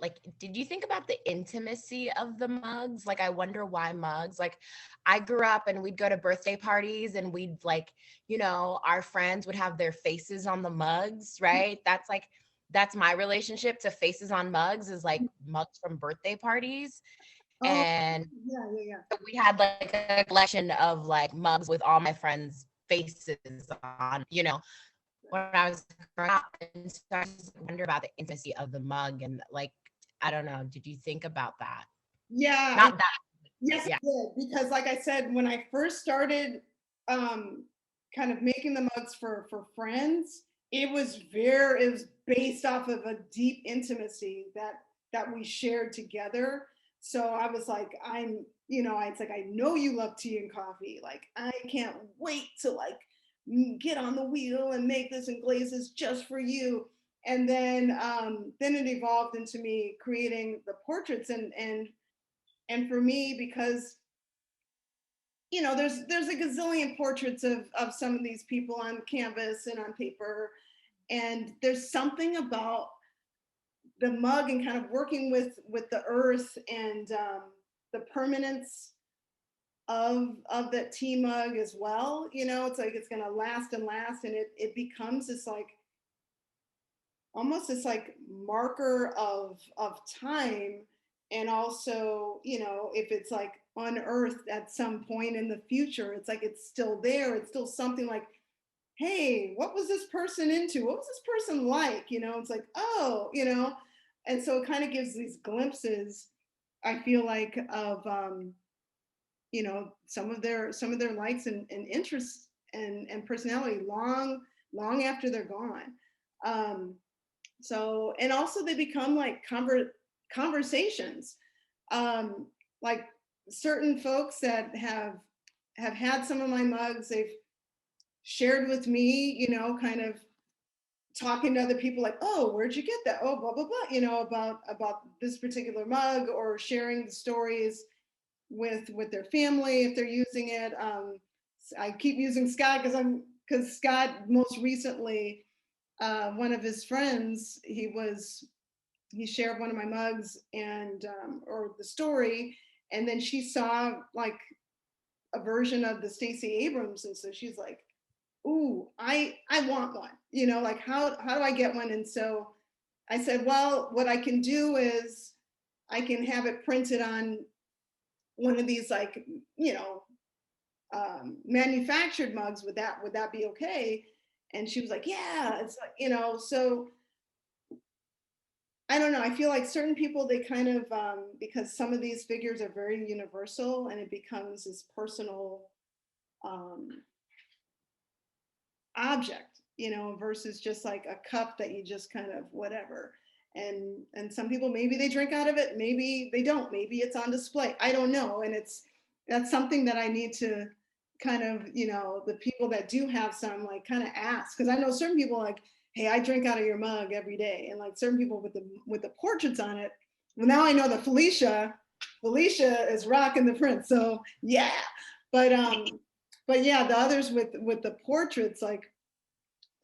like, did you think about the intimacy of the mugs? Like, I wonder why mugs. Like, I grew up and we'd go to birthday parties and we'd like, our friends would have their faces on the mugs, right? That's my relationship to faces on mugs, is like mugs from birthday parties. Oh, And yeah. we had like a collection of like mugs with all my friends' faces on, when I was growing up. And so I just wonder about the intimacy of the mug, and like, I don't know, did you think about that? Yeah. Not that. Yes, Yeah. I did. Because like I said, when I first started kind of making the mugs for friends, it was based off of a deep intimacy that we shared together. So I was like, it's like, I know you love tea and coffee. Like, I can't wait to like get on the wheel and make this and glaze this just for you. And then it evolved into me creating the portraits, and for me, because there's a gazillion portraits of some of these people on canvas and on paper, and there's something about the mug and kind of working with the earth and the permanence of that tea mug as well. It's like it's gonna last and last, and it becomes this like almost this like marker of time. And also, if it's like unearthed at some point in the future, it's like it's still there. It's still something like, hey, what was this person into? What was this person like? It's like, oh, and so it kind of gives these glimpses, I feel like, of some of their likes and interests and personality long after they're gone. So, and also they become like conversations. Like certain folks that have had some of my mugs, they've shared with me, kind of talking to other people like, oh, where'd you get that? Oh, blah, blah, blah, about this particular mug, or sharing the stories with their family if they're using it. I keep using Scott because Scott most recently, one of his friends, he shared one of my mugs and or the story, and then she saw like a version of the Stacey Abrams, and so she's like, ooh, I want one, like how do I get one? And so I said, well, what I can do is I can have it printed on one of these like, manufactured mugs. Would that be okay? And she was like, yeah. It's like, so I don't know. I feel like certain people, they kind of, because some of these figures are very universal, and it becomes this personal object, versus just like a cup that you just kind of whatever. And some people, maybe they drink out of it, maybe they don't, maybe it's on display. I don't know. And that's something that I need to kind of, the people that do have some, like kind of ask, because I know certain people like, hey, I drink out of your mug every day. And like certain people with the portraits on it. Well, now I know that Felicia is rocking the print. So yeah. But yeah, the others with the portraits, like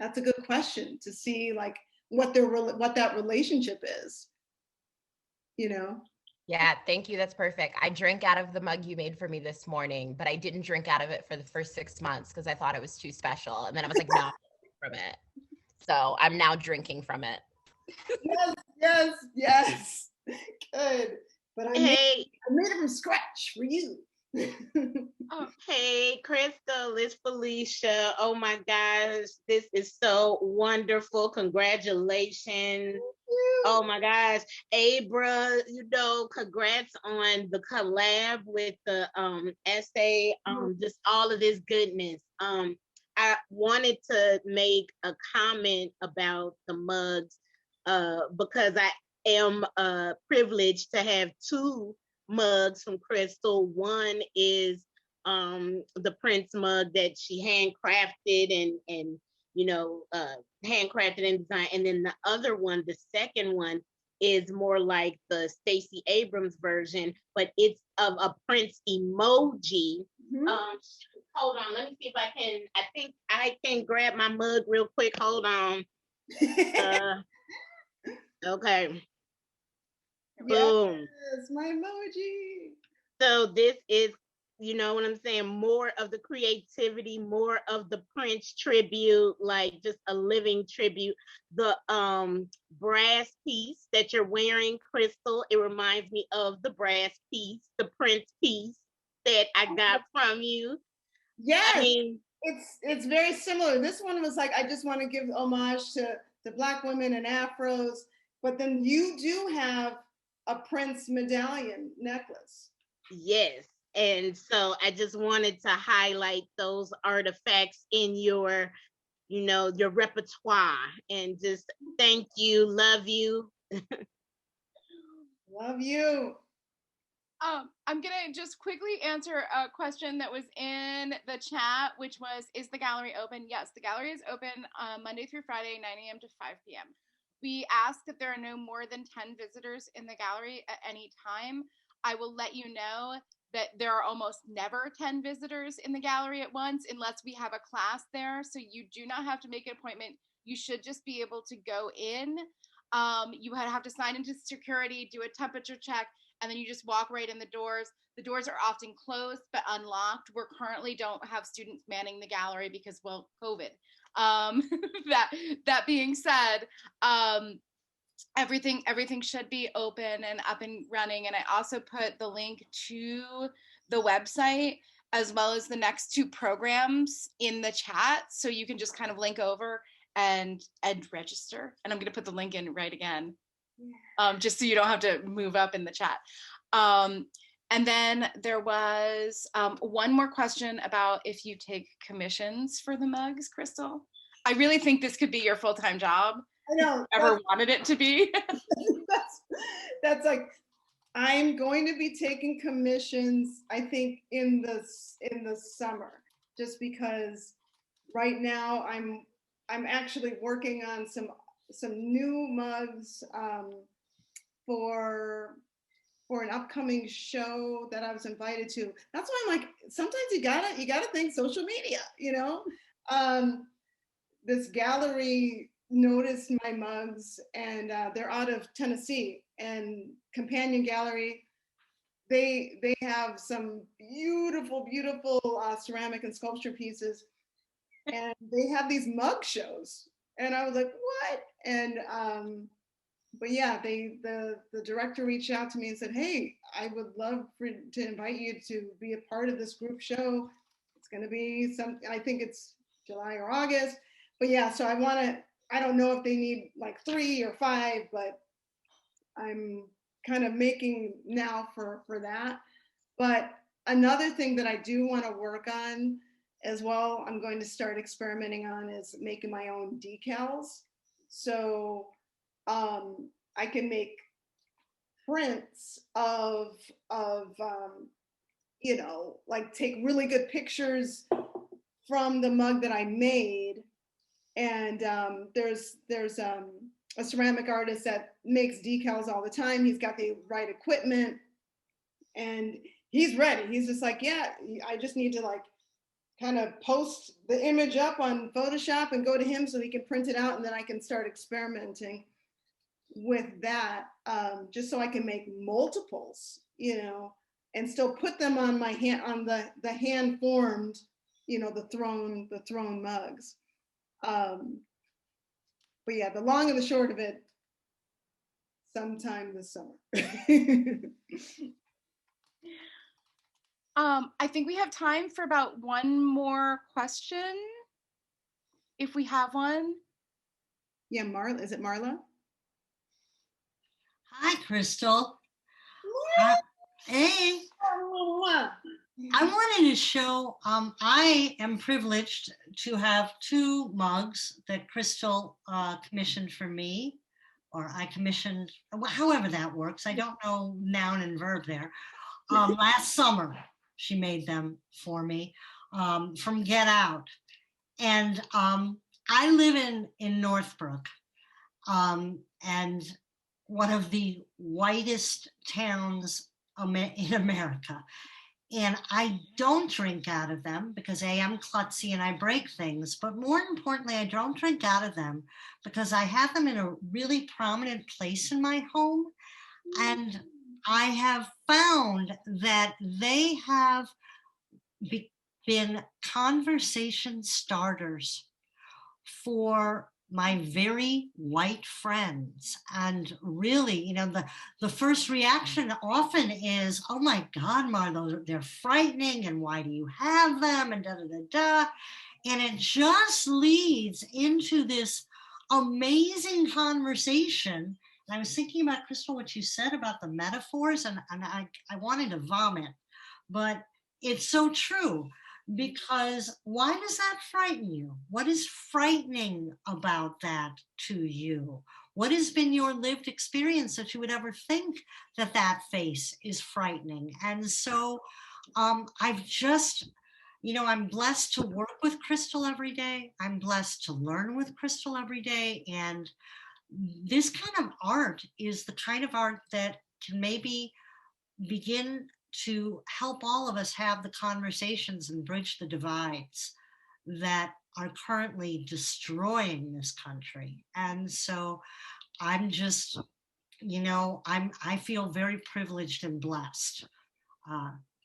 that's a good question to see like what that relationship is. Yeah, thank you. That's perfect. I drank out of the mug you made for me this morning, but I didn't drink out of it for the first 6 months because I thought it was too special. And then I was like, no, I'm from it. So I'm now drinking from it. Yes. Good. But I made it from scratch for you. Oh, hey, Cristal, it's Felicia. Oh my gosh, this is so wonderful. Congratulations. Oh my gosh. Abra, congrats on the collab with the essay, just all of this goodness. I wanted to make a comment about the mugs because I am privileged to have two mugs from Cristal. One is the Prince mug that she handcrafted and handcrafted and designed, and then the other one, the second one, is more like the Stacey Abrams version, but it's of a Prince emoji. Hold on, let me see if I can. I think I can grab my mug real quick. Hold on. Okay. Boom. Yes, my emoji. So this is, you know what I'm saying, more of the creativity, more of the Prince tribute, like just a living tribute. The brass piece that you're wearing, Cristal, it reminds me of the brass piece, the Prince piece that I got from you. Yes, I mean, it's very similar. This one was like, I just want to give homage to Black women and afros, but then you do have a Prince medallion necklace. yes. And so I just wanted to highlight those artifacts in your, you know, your repertoire, and just thank you, love you. Love you. I'm gonna just quickly answer a question that was in the chat, which was, is the gallery open? Yes, the gallery is open Monday through Friday, 9 a.m. to 5 p.m. We ask that there are no more than 10 visitors in the gallery at any time. I will let you know that there are almost never 10 visitors in the gallery at once unless we have a class there. So you do not have to make an appointment. You should just be able to go in. You have to sign into security, do a temperature check, and then you just walk right in the doors. The doors are often closed but unlocked. We currently don't have students manning the gallery because, well, COVID. That being said, everything should be open and up and running. And I also put the link to the website as well as the next two programs in the chat, so you can just kind of link over and register. And I'm going to put the link in right again, just so you don't have to move up in the chat. And then there was one more question about if you take commissions for the mugs, Cristal. I really think this could be your full-time job. I know. Ever wanted it to be? that's like, I'm going to be taking commissions, I think, in the summer, just because right now I'm actually working on some new mugs for an upcoming show that I was invited to. That's why I'm like, sometimes you gotta think social media, you know. This gallery noticed my mugs, and they're out of Tennessee, and Companion Gallery, they have some beautiful ceramic and sculpture pieces, and they have these mug shows, and I was like, what? And but yeah, the director reached out to me and said, hey, I would love to invite you to be a part of this group show. It's going to be I think it's July or August. But yeah, so I don't know if they need like 3 or 5, but I'm kind of making now for that. But another thing that I do want to work on as well, I'm going to start experimenting on, is making my own decals. So I can make prints of you know, like take really good pictures from the mug that I made. And there's a ceramic artist that makes decals all the time. He's got the right equipment, and he's ready. He's just like, yeah, I just need to like kind of post the image up on Photoshop and go to him so he can print it out, and then I can start experimenting with that, just so I can make multiples, you know, and still put them on my hand, on the hand formed, you know, the throne mugs. But yeah, the long and the short of it, sometime this summer. I think we have time for about one more question, if we have one. Yeah, Marla, is it Marla? Hi, Cristal. Hey. I wanted to show, I am privileged to have 2 mugs that Cristal commissioned for me, or I commissioned, however that works. I don't know noun and verb there. Last summer, she made them for me from Get Out. And I live in Northbrook. And one of the whitest towns in America. And I don't drink out of them because I'm klutzy and I break things. But more importantly, I don't drink out of them because I have them in a really prominent place in my home. And I have found that they have been conversation starters for my very white friends. And really, the first reaction often is, oh my God, Marlo, they're frightening, and why do you have them, and da da da da. And it just leads into this amazing conversation. And I was thinking about, Cristal, what you said about the metaphors, and I wanted to vomit, but it's so true. Because why does that frighten you? What is frightening about that to you? What has been your lived experience that you would ever think that that face is frightening? And so I've just, I'm blessed to work with Cristal every day. I'm blessed to learn with Cristal every day. And this kind of art is the kind of art that can maybe begin to help all of us have the conversations and bridge the divides that are currently destroying this country. And so I'm just, I feel very privileged and blessed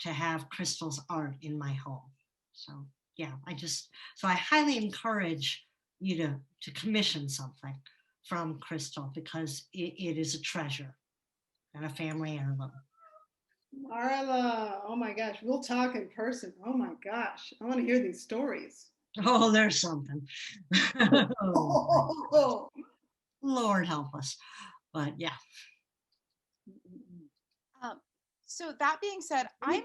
to have Cristal's art in my home. So yeah, I highly encourage you to commission something from Cristal because it is a treasure and a family heirloom. Marla, oh my gosh, we'll talk in person. Oh my gosh, I want to hear these stories. Oh, there's something. Oh, Lord help us. But yeah. So that being said, I'm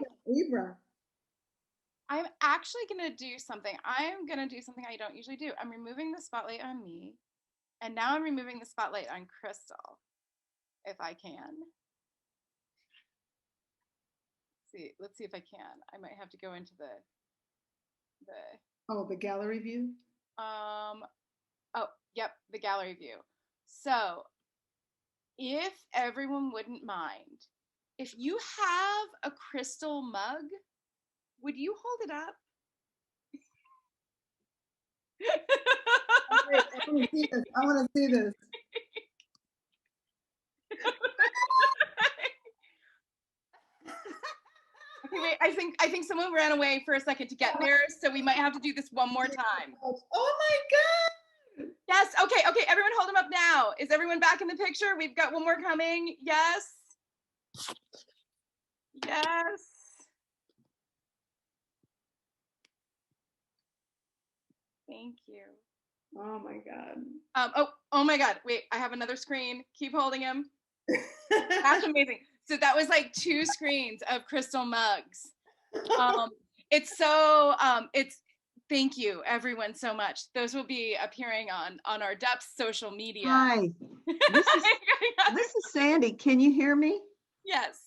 actually going to do something. I'm going to do something I don't usually do. I'm removing the spotlight on me, and now I'm removing the spotlight on Cristal, if I can. Let's see if I can. I might have to go into the gallery view. Yep, the gallery view. So if everyone wouldn't mind, if you have a Cristal mug, would you hold it up? I want to see this. Okay, wait, I think someone ran away for a second to get there, so we might have to do this one more time. Oh my God! Yes, okay, everyone hold them up now. Is everyone back in the picture? We've got one more coming. Yes. Yes. Thank you. Oh my God. Oh my God. Wait, I have another screen. Keep holding him. That's amazing. So that was like 2 screens of Cristal mugs. Thank you everyone so much. Those will be appearing on our Depths social media. Hi, this is Sandy. Can you hear me? Yes.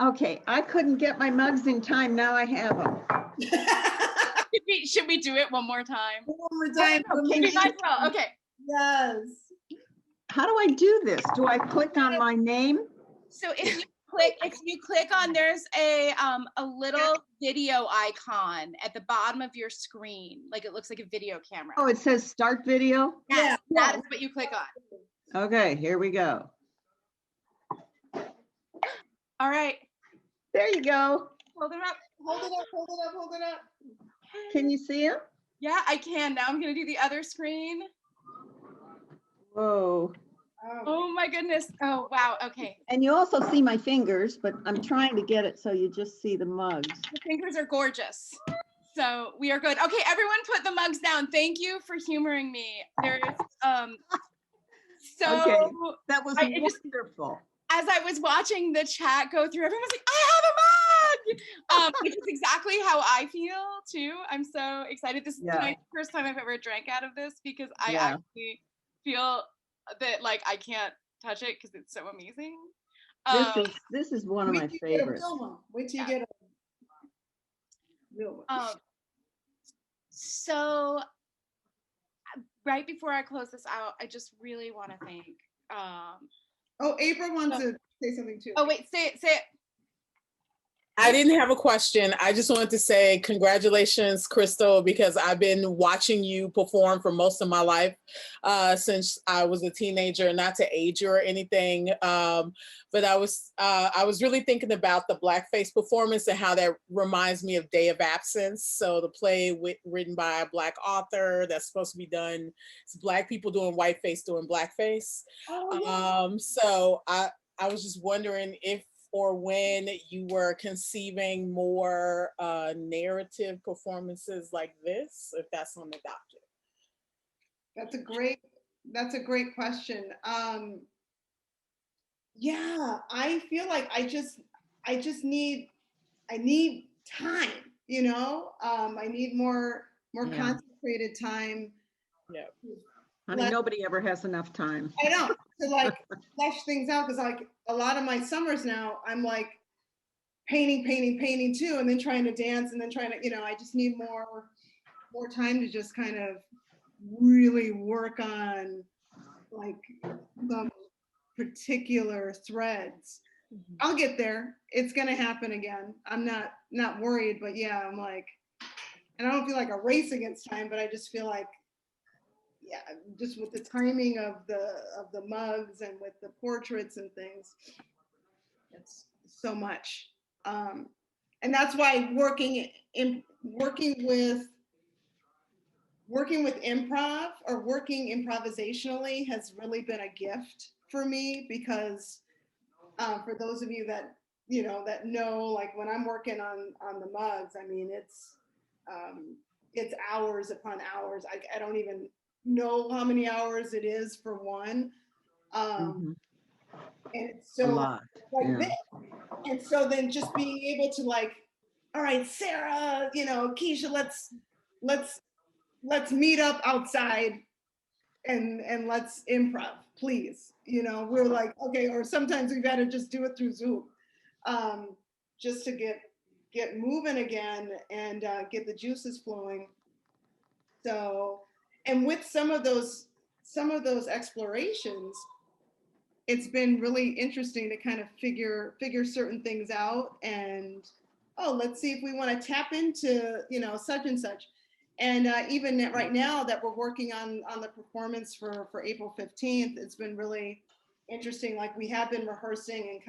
Okay, I couldn't get my mugs in time. Now I have them. Should we do it one more time? One more time. Okay. Yes. How do I do this? Do I click on my name? So if you click on, there's a little video icon at the bottom of your screen, like it looks like a video camera. Oh, it says start video? Yes, that is what you click on. Okay, here we go. All right. There you go. Hold it up. Hold it up, hold it up, hold it up. Can you see him? Yeah, I can. Now I'm going to do the other screen. Whoa. Oh my goodness. Oh, wow. Okay. And you also see my fingers, but I'm trying to get it so you just see the mugs. The fingers are gorgeous. So we are good. Okay, everyone put the mugs down. Thank you for humoring me. There's so okay. That was wonderful. As I was watching the chat go through, everyone was like, I have a mug! Which is exactly how I feel too. I'm so excited. This is the first time I've ever drank out of this because I actually feel that like I can't touch it because it's so amazing. This is one of my favorites. Wait till you get a real one. So right before I close this out, I just really want to thank Oh, April wants to say something too. Oh, wait, say it. I didn't have a question. I just wanted to say congratulations, Cristal, because I've been watching you perform for most of my life since I was a teenager, not to age you or anything. But I was really thinking about the blackface performance and how that reminds me of Day of Absence. So the play written by a Black author that's supposed to be done. It's Black people doing whiteface doing blackface. Oh, yeah. So I was just wondering if or when you were conceiving more narrative performances like this, if that's on the docket. That's a great question. Yeah, I feel like I need time, you know? I need more concentrated time. Yeah. Honey, nobody ever has enough time. I know, to like flesh things out, because like a lot of my summers now, I'm like painting too, and then trying to dance, and then trying to, you know, I just need more time to just kind of really work on like some particular threads. I'll get there. It's gonna happen again. I'm not worried, but yeah, I'm like, and I don't feel like a race against time, but I just feel like, yeah, just with the timing of the mugs and with the portraits and things, it's so much. And that's why working with improv or working improvisationally has really been a gift for me, because for those of you that, you know, that know, like when I'm working on the mugs, I mean, it's hours upon hours. I don't even know how many hours it is for one. And it's so A lot. like this. And so then just being able to like, all right, Sarah, you know, Keisha, let's meet up outside and let's improv, please. You know, we're like, okay, or sometimes we've got to just do it through Zoom, just to get moving again and get the juices flowing. So, and with some of those explorations, it's been really interesting to kind of figure certain things out, and let's see if we want to tap into, you know, such and such. And even right now that we're working on the performance for April 15th, it's been really interesting. Like we have been rehearsing and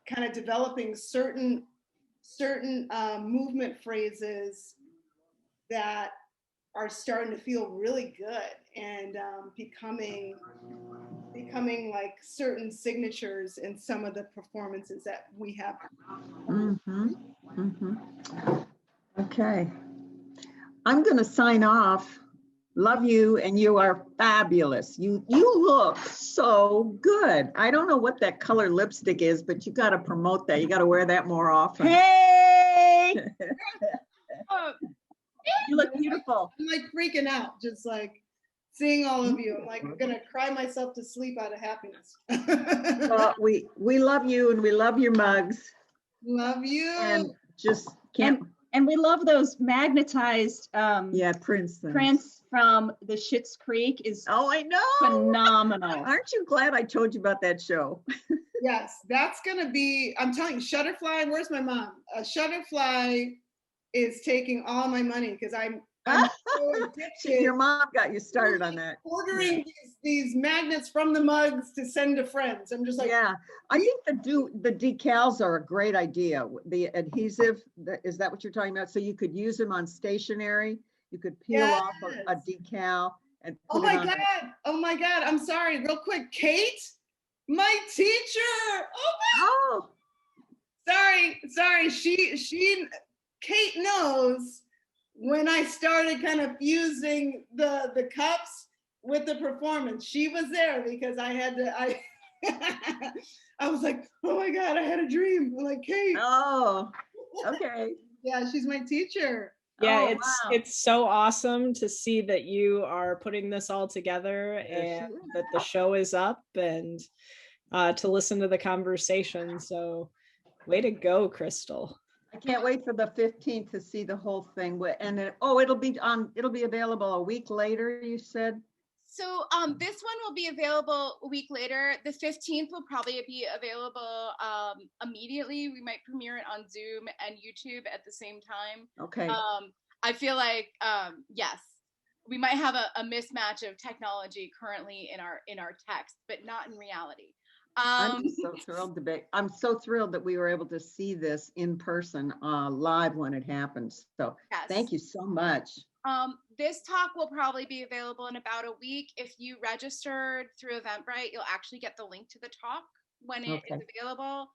kind of developing certain movement phrases that are starting to feel really good, and becoming like certain signatures in some of the performances that we have. Okay. I'm going to sign off. Love you, and you are fabulous. You look so good. I don't know what that color lipstick is, but you got to promote that. You got to wear that more often. Hey! You look beautiful. I'm like freaking out, just like seeing all of you. I'm like gonna cry myself to sleep out of happiness. Well, we love you, and we love your mugs. Love you. And just can't. And we love those magnetized prints from the Schitt's Creek is I know, phenomenal. Aren't you glad I told you about that show? Yes, that's gonna be, I'm telling you, Shutterfly, where's my mom? Shutterfly is taking all my money because I'm so addicted. Your mom got you started on that. Ordering these magnets from the mugs to send to friends. I'm just like, yeah, I think the decals are a great idea. The adhesive, is that what you're talking about? So you could use them on stationery. You could peel off a decal and put it on. Oh my God, I'm sorry, real quick. Kate, my teacher. Oh, sorry. Kate knows when I started kind of fusing the cups with the performance. She was there because I was like, oh my God, I had a dream. I'm like, Kate. Oh, okay. Yeah, she's my teacher. Yeah, it's so awesome to see that you are putting this all together and that the show is up, and to listen to the conversation. So way to go, Cristal. I can't wait for the 15th to see the whole thing. And it'll be available a week later, you said? So this one will be available a week later. The 15th will probably be available immediately. We might premiere it on Zoom and YouTube at the same time. Okay. I feel like yes, we might have a mismatch of technology currently in our text, but not in reality. I'm just so thrilled to be. I'm so thrilled that we were able to see this in person, live when it happens. So yes. Thank you so much. This talk will probably be available in about a week. If you registered through Eventbrite, you'll actually get the link to the talk when it is available.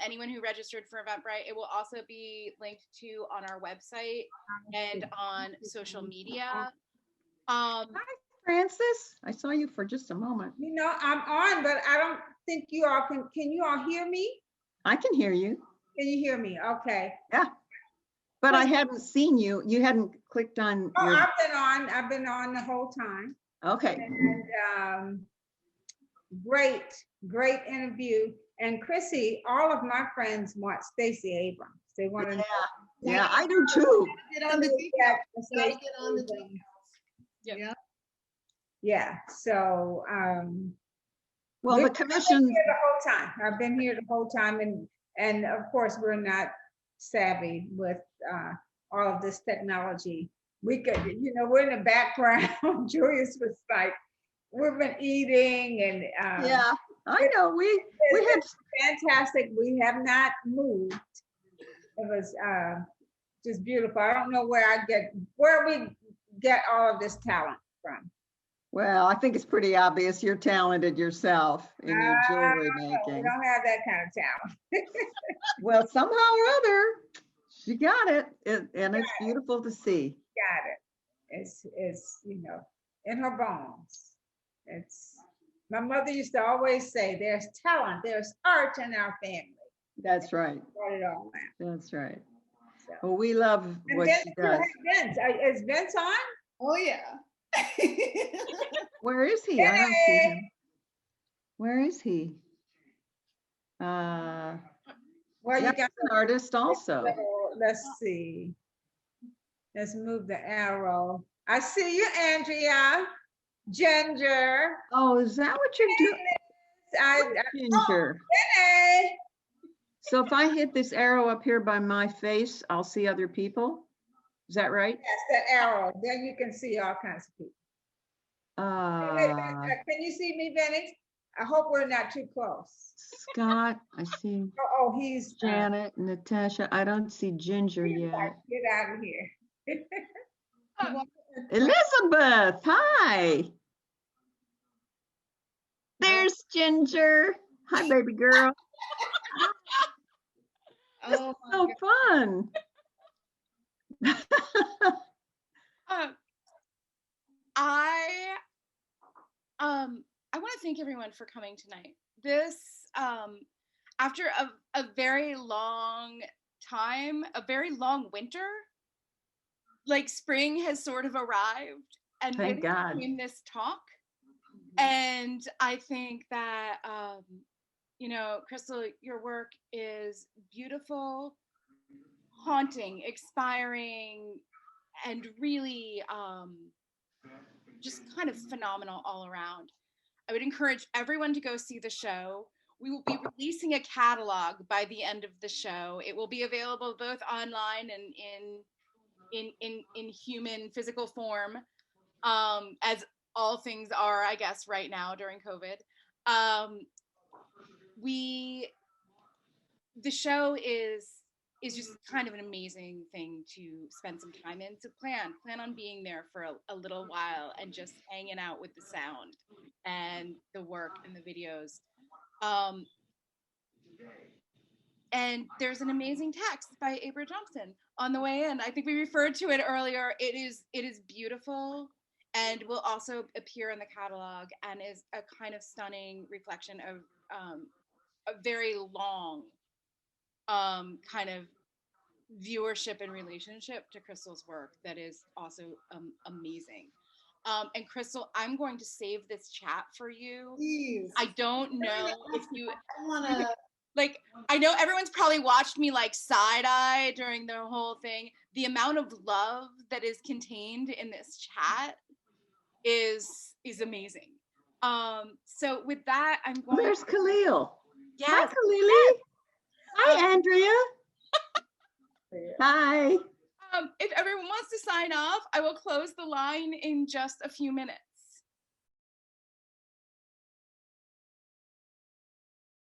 Anyone who registered for Eventbrite, it will also be linked to on our website and on social media. Hi, Francis. I saw you for just a moment. You know, I'm on, but I don't think you all can you all hear me? I can hear you. Can you hear me? Okay. Yeah. But I hadn't seen you. You hadn't clicked on your... I've been on the whole time. Okay. And great interview. And Chrissy, all of my friends want Stacey Abrams. They want to know. Yeah, I do too. Get on the details. Get on the details. Yeah. Yeah. So well, the commission I've been here the whole time, and of course we're not savvy with all of this technology. We could, you know, we're in the background. Julius was like, we've been eating and yeah, I know we had fantastic. We have not moved. It was just beautiful. I don't know where we get all of this talent from. Well, I think it's pretty obvious you're talented yourself in your jewelry making. We don't have that kind of talent. Well, somehow or other, she got it, and it's beautiful to see. Got it. It's you know, in her bones. It's my mother used to always say, "There's talent, there's art in our family." That's right. Brought it all out. That's right. So. Well, we love what she does. Vince. Is Vince on? Oh yeah. Where is he? I don't see him. Where is he? Well, you got an artist also. Let's see. Let's move the arrow. I see you, Andrea. Ginger. Oh, is that what you're doing? Ginger. Hey. So if I hit this arrow up here by my face, I'll see other people. Is that right? Yes, the arrow. Then you can see all kinds of people. Can you see me, Benny? I hope we're not too close. Scott, I see. Oh, he's Janet, Natasha. I don't see Ginger yet. Get out of here. Elizabeth, hi. There's Ginger. Hi, baby girl. Oh, so fun. I want to thank everyone for coming tonight. This, after a very long time, a very long winter, like spring has sort of arrived, and thank God in this talk. And I think that, you know, Cristal, your work is beautiful, haunting, inspiring, and really just kind of phenomenal all around. I would encourage everyone to go see the show. We will be releasing a catalog by the end of the show. It will be available both online and in human physical form, as all things are, I guess, right now during COVID. The show is just kind of an amazing thing to spend some time in. So plan on being there for a little while and just hanging out with the sound and the work and the videos. And there's an amazing text by Abra Johnson on the way in. I think we referred to it earlier. It is beautiful and will also appear in the catalog and is a kind of stunning reflection of a very long kind of viewership and relationship to Cristal's work that is also amazing. And Cristal, I'm going to save this chat for you. Please. I don't know if you like, I know everyone's probably watched me like side-eye during the whole thing. The amount of love that is contained in this chat is amazing. So with that, I'm going. Where's Khalil? Yes. Hi, Khalil. Hi, Andrea. Hi. If everyone wants to sign off, I will close the line in just a few minutes.